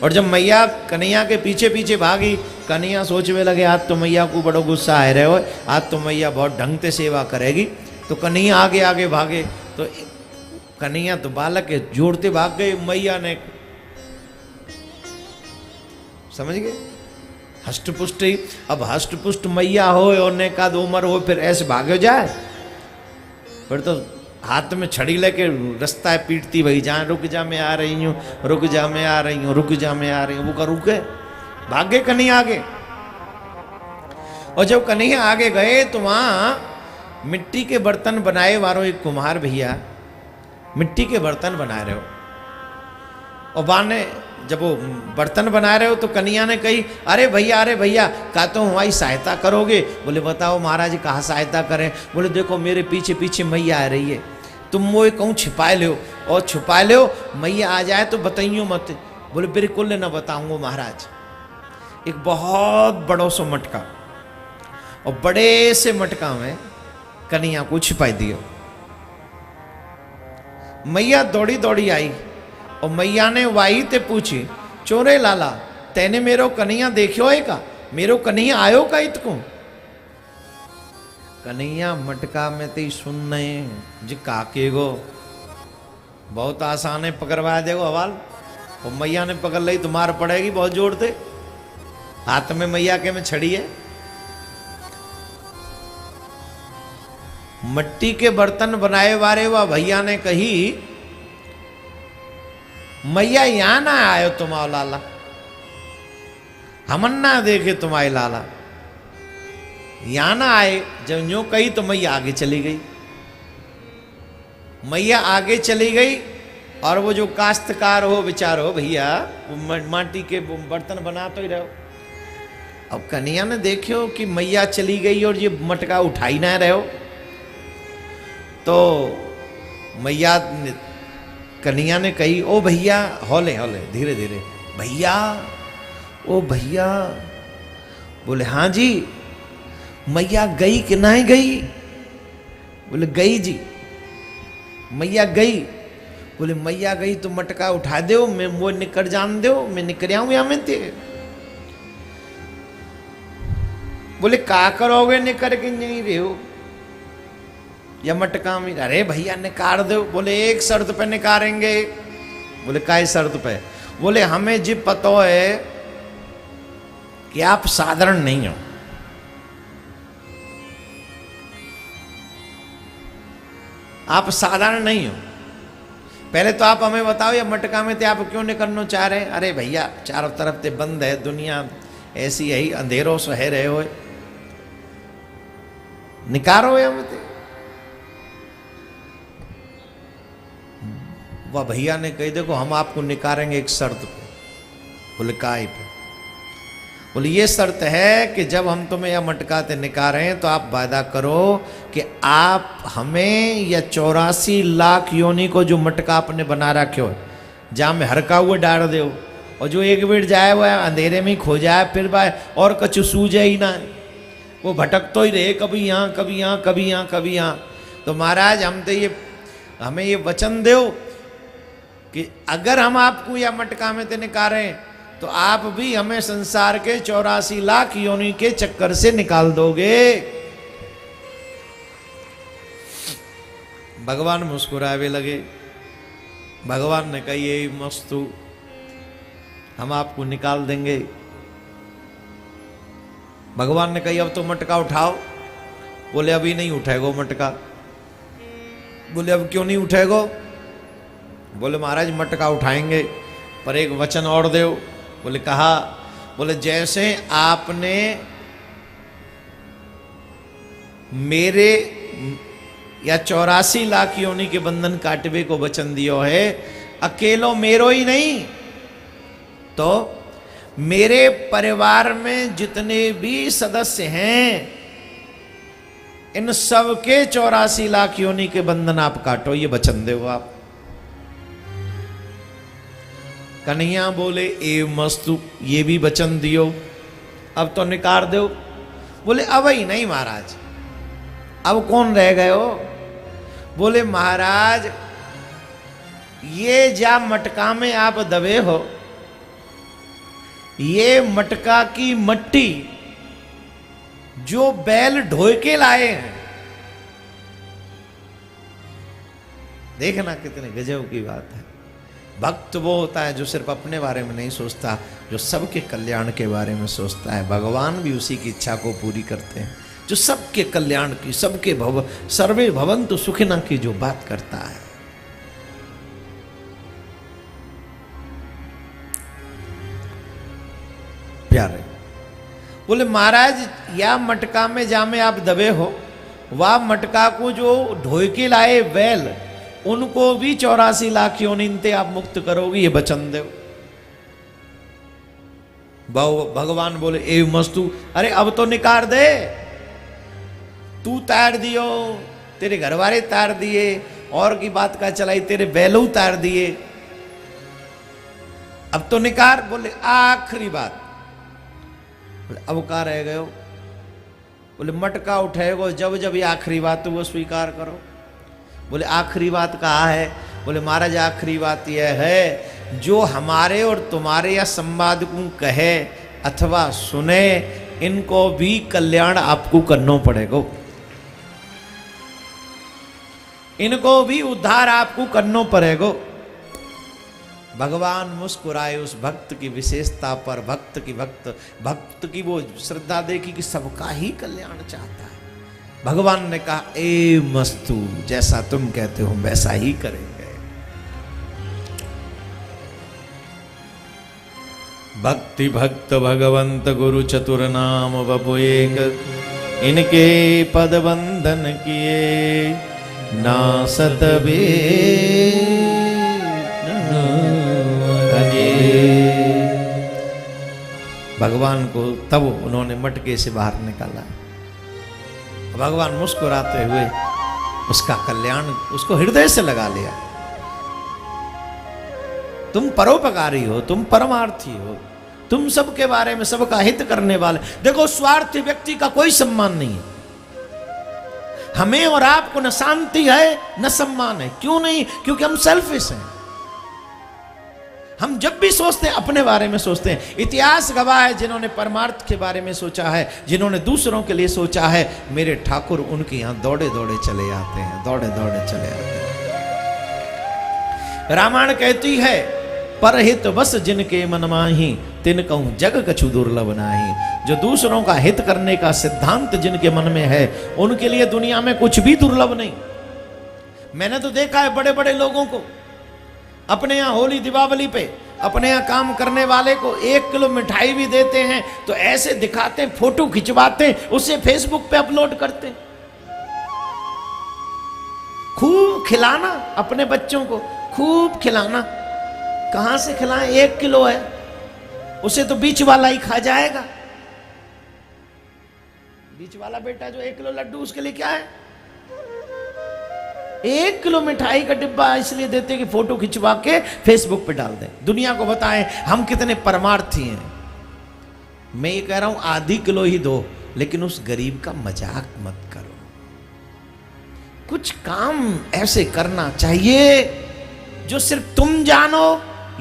और जब मैया कन्हैया के पीछे पीछे भागी, कन्हैया सोचने लगे आज तो मैया को बड़ो गुस्सा आ रहे हो, आज तो मैया बहुत ढंग से सेवा करेगी। तो कन्हैया आगे आगे भागे, तो कन्हैया तो बालक के जोड़ते भाग गए। मैया ने, समझ गए, हष्ट पुष्ट ही। अब हष्ट पुष्ट मैया हो और ने का उम्र हो, फिर ऐसे भागे जाए, फिर तो हाथ में छड़ी लेके रास्ता है पीटती वही, जहाँ रुक जा मैं आ रही हूँ, रुक जा मैं आ रही हूँ, रुक जा मैं आ रही हूँ। वो का रुके, भागे कन्हैया आगे। और जब कन्हैया आगे गए तो वहाँ मिट्टी के बर्तन बनाए वालों एक कुम्हार भैया मिट्टी के बर्तन बना रहे हो। और बाने जब वो बर्तन बना रहे हो तो कन्हैया ने कही, अरे भैया का तो हमारी सहायता करोगे? बोले बताओ महाराज कहाँ सहायता करें? बोले देखो मेरे पीछे पीछे मैया आ रही है, तुम वो कहूँ छिपा लो, और छुपा लो, मैया आ जाए तो बताइयो मत। बोले बिल्कुल न बताऊंगा महाराज। एक बहुत बड़ो सो मटका, और बड़े से मटका में कन्हैया को छिपा दियो। मैया दौड़ी दौड़ी आई और मैया ने वाई ते पूछी, चोरे लाला तेने मेरो कन्हैया देखियो है का? मेरो कन्हैया आयो का इतको? कन्हैया मटका में ते सुनने जी काके गो, बहुत आसान है, पकड़वा देगो हवाल। और मैया ने पकड़ ली तो मार पड़ेगी बहुत जोर से। हाथ में मैया के में छड़ी है। मट्टी के बर्तन बनाए वाले वा भैया ने कही, मैया यहां ना आयो तुम्हारा लाला, हमन ना देखे तुम्हारे लाला, यहां ना आए। जब यूं कही तो मैया आगे चली गई। मैया आगे चली गई और वो जो काश्तकार हो बेचारो भैया, वो माटी के बर्तन बना तो ही रहो। अब कन्हैया ने देखियो कि मैया चली गई और ये मटका उठाई ना रहो, तो मैया कन्हैया ने कही, ओ भैया, हौले हौले धीरे धीरे, भैया, ओ भैया। बोले हाँ जी। मैया गई कि नहीं गई? बोले गई जी। मैया गई? बोले मैया गई तो मटका उठा दो, मैं वो निकल जान दो, मैं निकल आऊं यहां में ते। बोले का करोगे निकल के नहीं रहे हो या मटका में? अरे भैया निकाल दो। बोले एक शर्त पे निकालेंगे। बोले काय शर्त पे? बोले हमें जी पता है कि आप साधारण नहीं हो, आप साधारण नहीं हो। पहले तो आप हमें बताओ ये मटका में थे आप क्यों निकलना चाह रहे? अरे भैया चारों तरफ ते बंद है, दुनिया ऐसी है, अंधेरों से है रहे हो, निकारो हम ते। वह भैया ने कही, देखो हम आपको निकालेंगे एक शर्त पे। बोले काय पे? बोले ये शर्त है कि जब हम तुम्हें यह मटकाते निकालें तो आप वादा करो कि आप हमें या 84 लाख योनि को जो मटका आपने बना रखे हो, जहाँ में हरका हुए डाल दो, और जो एक बेर जाए वह अंधेरे में खो जाए, फिर वह और कछु सूझे ही ना, वो भटक तो ही रहे, कभी यहाँ कभी यहाँ कभी यहाँ कभी यहाँ। तो महाराज हम तो ये हमें ये वचन दो कि अगर हम आपको या मटका में ते निकालें तो आप भी हमें संसार के 84 लाख योनि के चक्कर से निकाल दोगे। भगवान मुस्कुरावे लगे। भगवान ने कहा ये मस्तु, हम आपको निकाल देंगे। भगवान ने कहा अब तो मटका उठाओ। बोले अभी नहीं उठाएगो मटका। बोले अब क्यों नहीं उठाएगो? बोले महाराज मटका उठाएंगे पर एक वचन और दो। बोले कहा? बोले जैसे आपने मेरे या 84 लाख योनि के बंधन काटवे को वचन दियो है, अकेलो मेरो ही नहीं, तो मेरे परिवार में जितने भी सदस्य हैं, इन सब के 84 लाख योनि के बंधन आप काटो, ये वचन दो आप। कन्हैया बोले ए मस्तु, ये भी वचन दियो, अब तो निकार दो। बोले अब ही नहीं महाराज, अब कौन रह गए हो? बोले महाराज ये जा मटका में आप दबे हो, ये मटका की मट्टी जो बैल ढोए के लाए हैं, देखना कितने गजब की बात है। भक्त वो होता है जो सिर्फ अपने बारे में नहीं सोचता, जो सबके कल्याण के बारे में सोचता है। भगवान भी उसी की इच्छा को पूरी करते हैं, जो सबके कल्याण की, सबके सर्वे भवन्तु सुखिनः की जो बात करता है। प्यारे बोले महाराज या मटका में जामे आप दबे हो, वह मटका को जो ढोए के लाए बैल, उनको भी 84 लाख योनिनते आप मुक्त करोगे, ये वचन दो। भगवान बोले ए मस्तु, अरे अब तो निकार दे, तू तार दियो, तेरे घर वाले तार दिए, और की बात का चलाई, तेरे बैलू तार दिए, अब तो निकार। बोले आखिरी बात। बोले अब का रह गए हो? बोले मटका उठाएगो, जब जब ये आखिरी बात तो वो स्वीकार करो। बोले आखिरी बात कहा है? बोले महाराज आखिरी बात यह है, जो हमारे और तुम्हारे या संवाद को कहे अथवा सुने, इनको भी कल्याण आपको करना पड़ेगा, इनको भी उद्धार आपको करना पड़ेगा। भगवान मुस्कुराए उस भक्त की विशेषता पर, भक्त की वो श्रद्धा देखी कि सबका ही कल्याण चाहता है। भगवान ने कहा ए मस्तु, जैसा तुम कहते हो वैसा ही करेंगे। भक्ति भक्त भगवंत गुरु चतुर नाम बपु एक, इनके पद बंधन किए ना सतबे भगवान को तब उन्होंने मटके से बाहर निकाला। भगवान मुस्कुराते हुए उसका कल्याण, उसको हृदय से लगा लिया। तुम परोपकारी हो, तुम परमार्थी हो, तुम सबके बारे में, सबका हित करने वाले। देखो स्वार्थी व्यक्ति का कोई सम्मान नहीं है। हमें और आपको न शांति है न सम्मान है। क्यों नहीं? क्योंकि हम सेल्फिश हैं। हम जब भी सोचते हैं अपने बारे में सोचते हैं। इतिहास गवाह है, जिन्होंने परमार्थ के बारे में सोचा है, जिन्होंने दूसरों के लिए सोचा है, मेरे ठाकुर उनके यहां दौड़े दौड़े चले आते हैं, दौड़े दौड़े चले आते हैं। रामायण कहती है, परहित बस जिनके मन माही, तिन कहूं जग कछु दुर्लभ नाही। जो दूसरों का हित करने का सिद्धांत जिनके मन में है, उनके लिए दुनिया में कुछ भी दुर्लभ नहीं। मैंने तो देखा है बड़े बड़े लोगों को, अपने यहाँ होली दीपावली पे अपने यहाँ काम करने वाले को 1 किलो मिठाई भी देते हैं तो ऐसे दिखाते हैं, फोटो खिंचवाते हैं, उसे फेसबुक पे अपलोड करते हैं। खूब खिलाना अपने बच्चों को, खूब खिलाना। कहां से खिलाएं? 1 किलो है, उसे तो बीच वाला ही खा जाएगा। बीच वाला बेटा जो 1 किलो लड्डू, उसके लिए क्या है? 1 किलो मिठाई का डिब्बा इसलिए देते कि फोटो खिंचवा के फेसबुक पे डाल दें, दुनिया को बताएं हम कितने परमार्थी हैं। मैं ये कह रहा हूं आधी किलो ही दो, लेकिन उस गरीब का मजाक मत करो। कुछ काम ऐसे करना चाहिए जो सिर्फ तुम जानो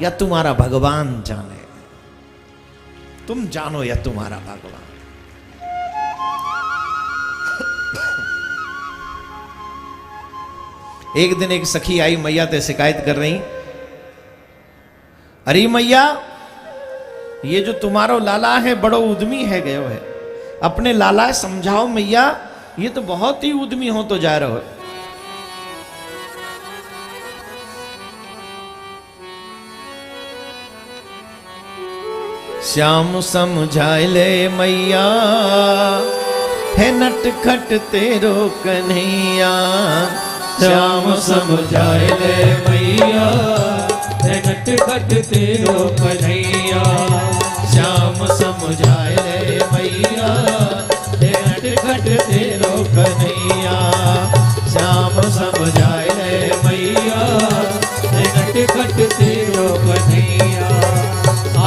या तुम्हारा भगवान जाने। तुम जानो या तुम्हारा भगवान। एक दिन एक सखी आई, मैया ते शिकायत कर रही, अरे मैया ये जो तुम्हारो लाला है बड़ो उद्यमी है गयो है, अपने लाला समझाओ मैया, ये तो बहुत ही उद्यमी हो तो जा रहे हो। श्याम समझाए ले मैया, है नटखट तेरो कन्हैया। श्याम समझाए ले मैया, नटखट तेरो कन्हैया। श्याम समझाए रे मैया हे नटखट तेरो कन्हैया। श्याम समझाए रे मैया हे नटखट तेरो कन्हैया।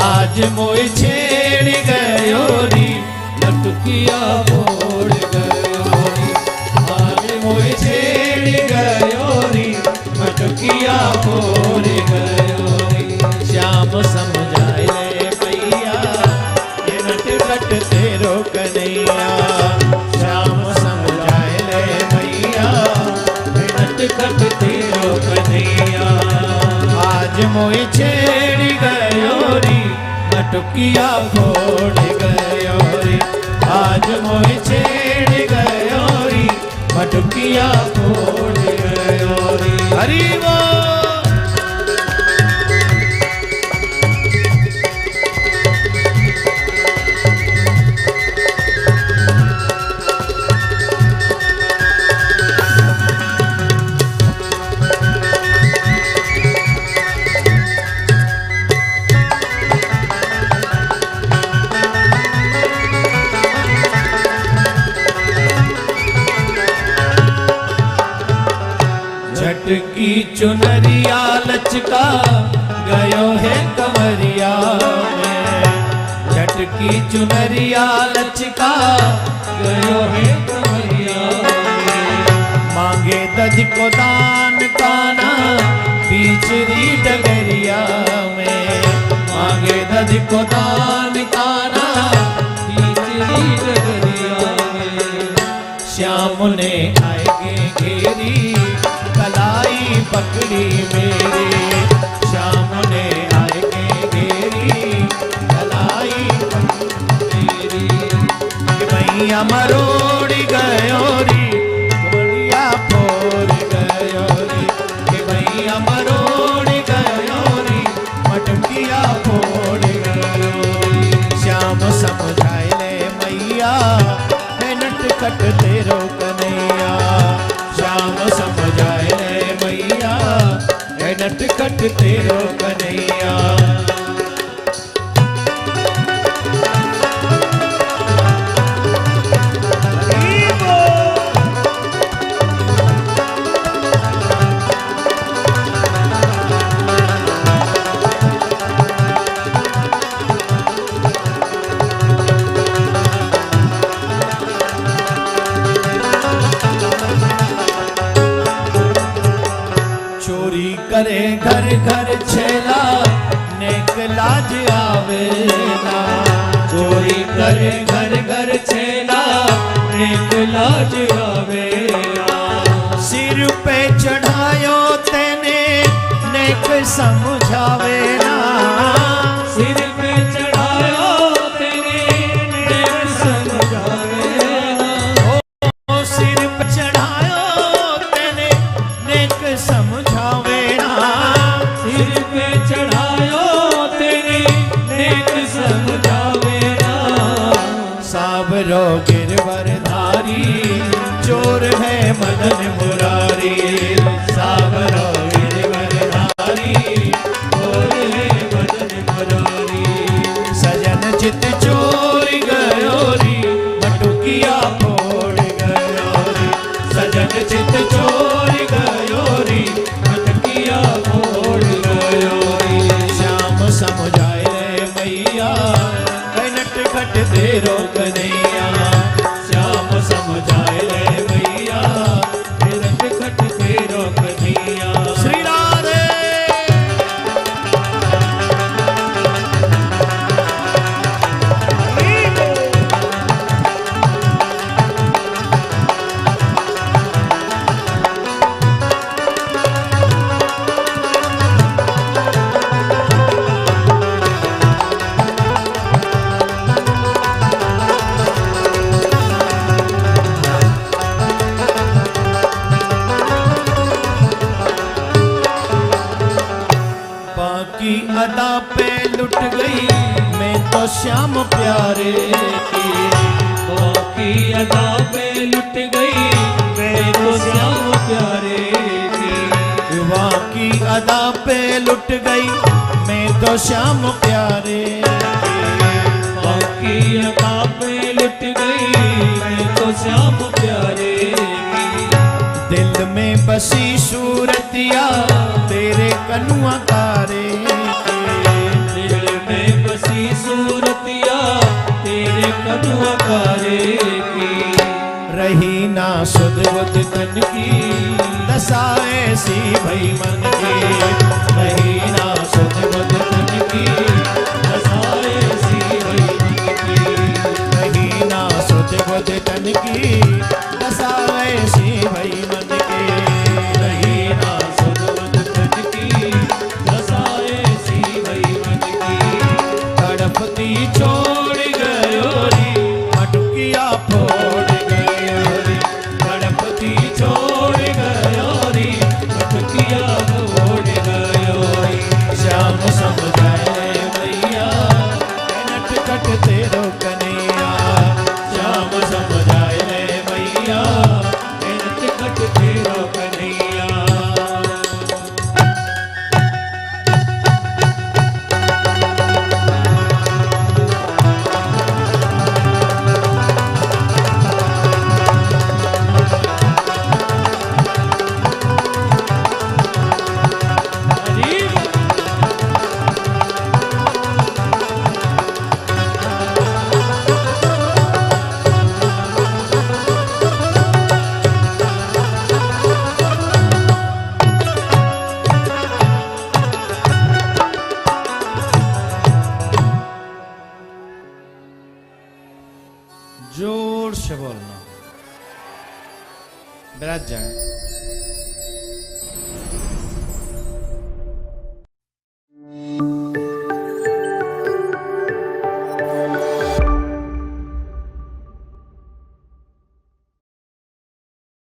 आज मोय छेड़ गयो री नटकिया फोड़ गयो री। आज मोय छेड़ गयो री मटकिया फोड़ गयो री। श्याम समझाए रे मैया ये नटखट तेरो कन्हैया। श्याम समझाए रे मैया ये नटखट तेरो कन्हैया। आज मोय छेड़ गयो री मटकिया फोड़ गयो री। आज मोय छेड़ गयो री मटकिया फोड़ गयो री। हरि बोल। झटकी चुनरिया लचका गयो है कमरिया में। झटकी चुनरिया लचका गयो है कमरिया में। मांगे दज को दान काना बीचरी डगरिया में। मांगे दज को दान काना तीसरी डगरिया में। श्याम ने आएगे घेरी कलाई पकड़ी मेरी। श्याम ने आएगे घेरी कलाई पकड़ी मेरी। मैया मरोड़ी गयो री गोलिया फोड़ गयो री। कि मैया मरोड़ी गयो री मटकिया फोड़ गयो री। श्याम समझाए ले मैया है नटखट तेरो कन्हैया। श्याम समझाए रे मैया है नटखट तेरो कन्हैया। चोरी करे घर घर छेला नेक लाज आवेला। चोरी करे घर घर छेला नेक लाज आवेला। सिर पे चढ़ायो तेने नेक समझावे ना। सिर पे चढ़ायो तेरे नेक समझावेला। ओ सिर पे चढ़ायो तेने नेक समझावे ना। सिर पे चढ़ायो तेरे नेक समझावेला। सावरो गिरवरधारी चोर है मदन मुरारी। सावरो गिरवरधारी चोर है मदन मुरारी। सजन चित चोर गयो री मटुकिया फोड़ गयो री। सजन चित चोर गयो री मटकिया फोड़ गयो री। श्याम समझाए रे मैया है नटखट तेरो कन्हैया। श्याम समझाए रे मैया है नटखट तेरो कन्हैया। श्री राधे। बाकी अदा पे लुट गई मैं तो श्याम प्यारे की। बाकी अदा पे लुट गई मैं तो श्याम प्यारे की। बाकी अदा पे लुट गई तो श्याम प्यारे बाकी अदा पे लुट गई मैं तो श्याम प्यारे की। दिल में बसी सूरतिया तेरे कनुआ तारे दिल में बसी सूरतिया तेरे कनुआ कारे की। रही ना सुध बुध तन की दशा ऐसी भई मन की रही ना सुध बुध तन की दशा ऐसी भई मन की। रही ना सुध बुध तन की दशा ऐसी भई मन की रही ना सुध बुध तन की दशा ऐसी भई मन की। तड़पती छोड़ गयो री मटकिया फोड़ गयो री तड़पती छोड़ गयो री मटकिया फोड़ गयो री। श्याम समझाए मैया नटखट तेरो कन्हैया श्याम समझाए रे मैया नटखट तेरो कन्हैया। जोर से बोलना विराज जाए।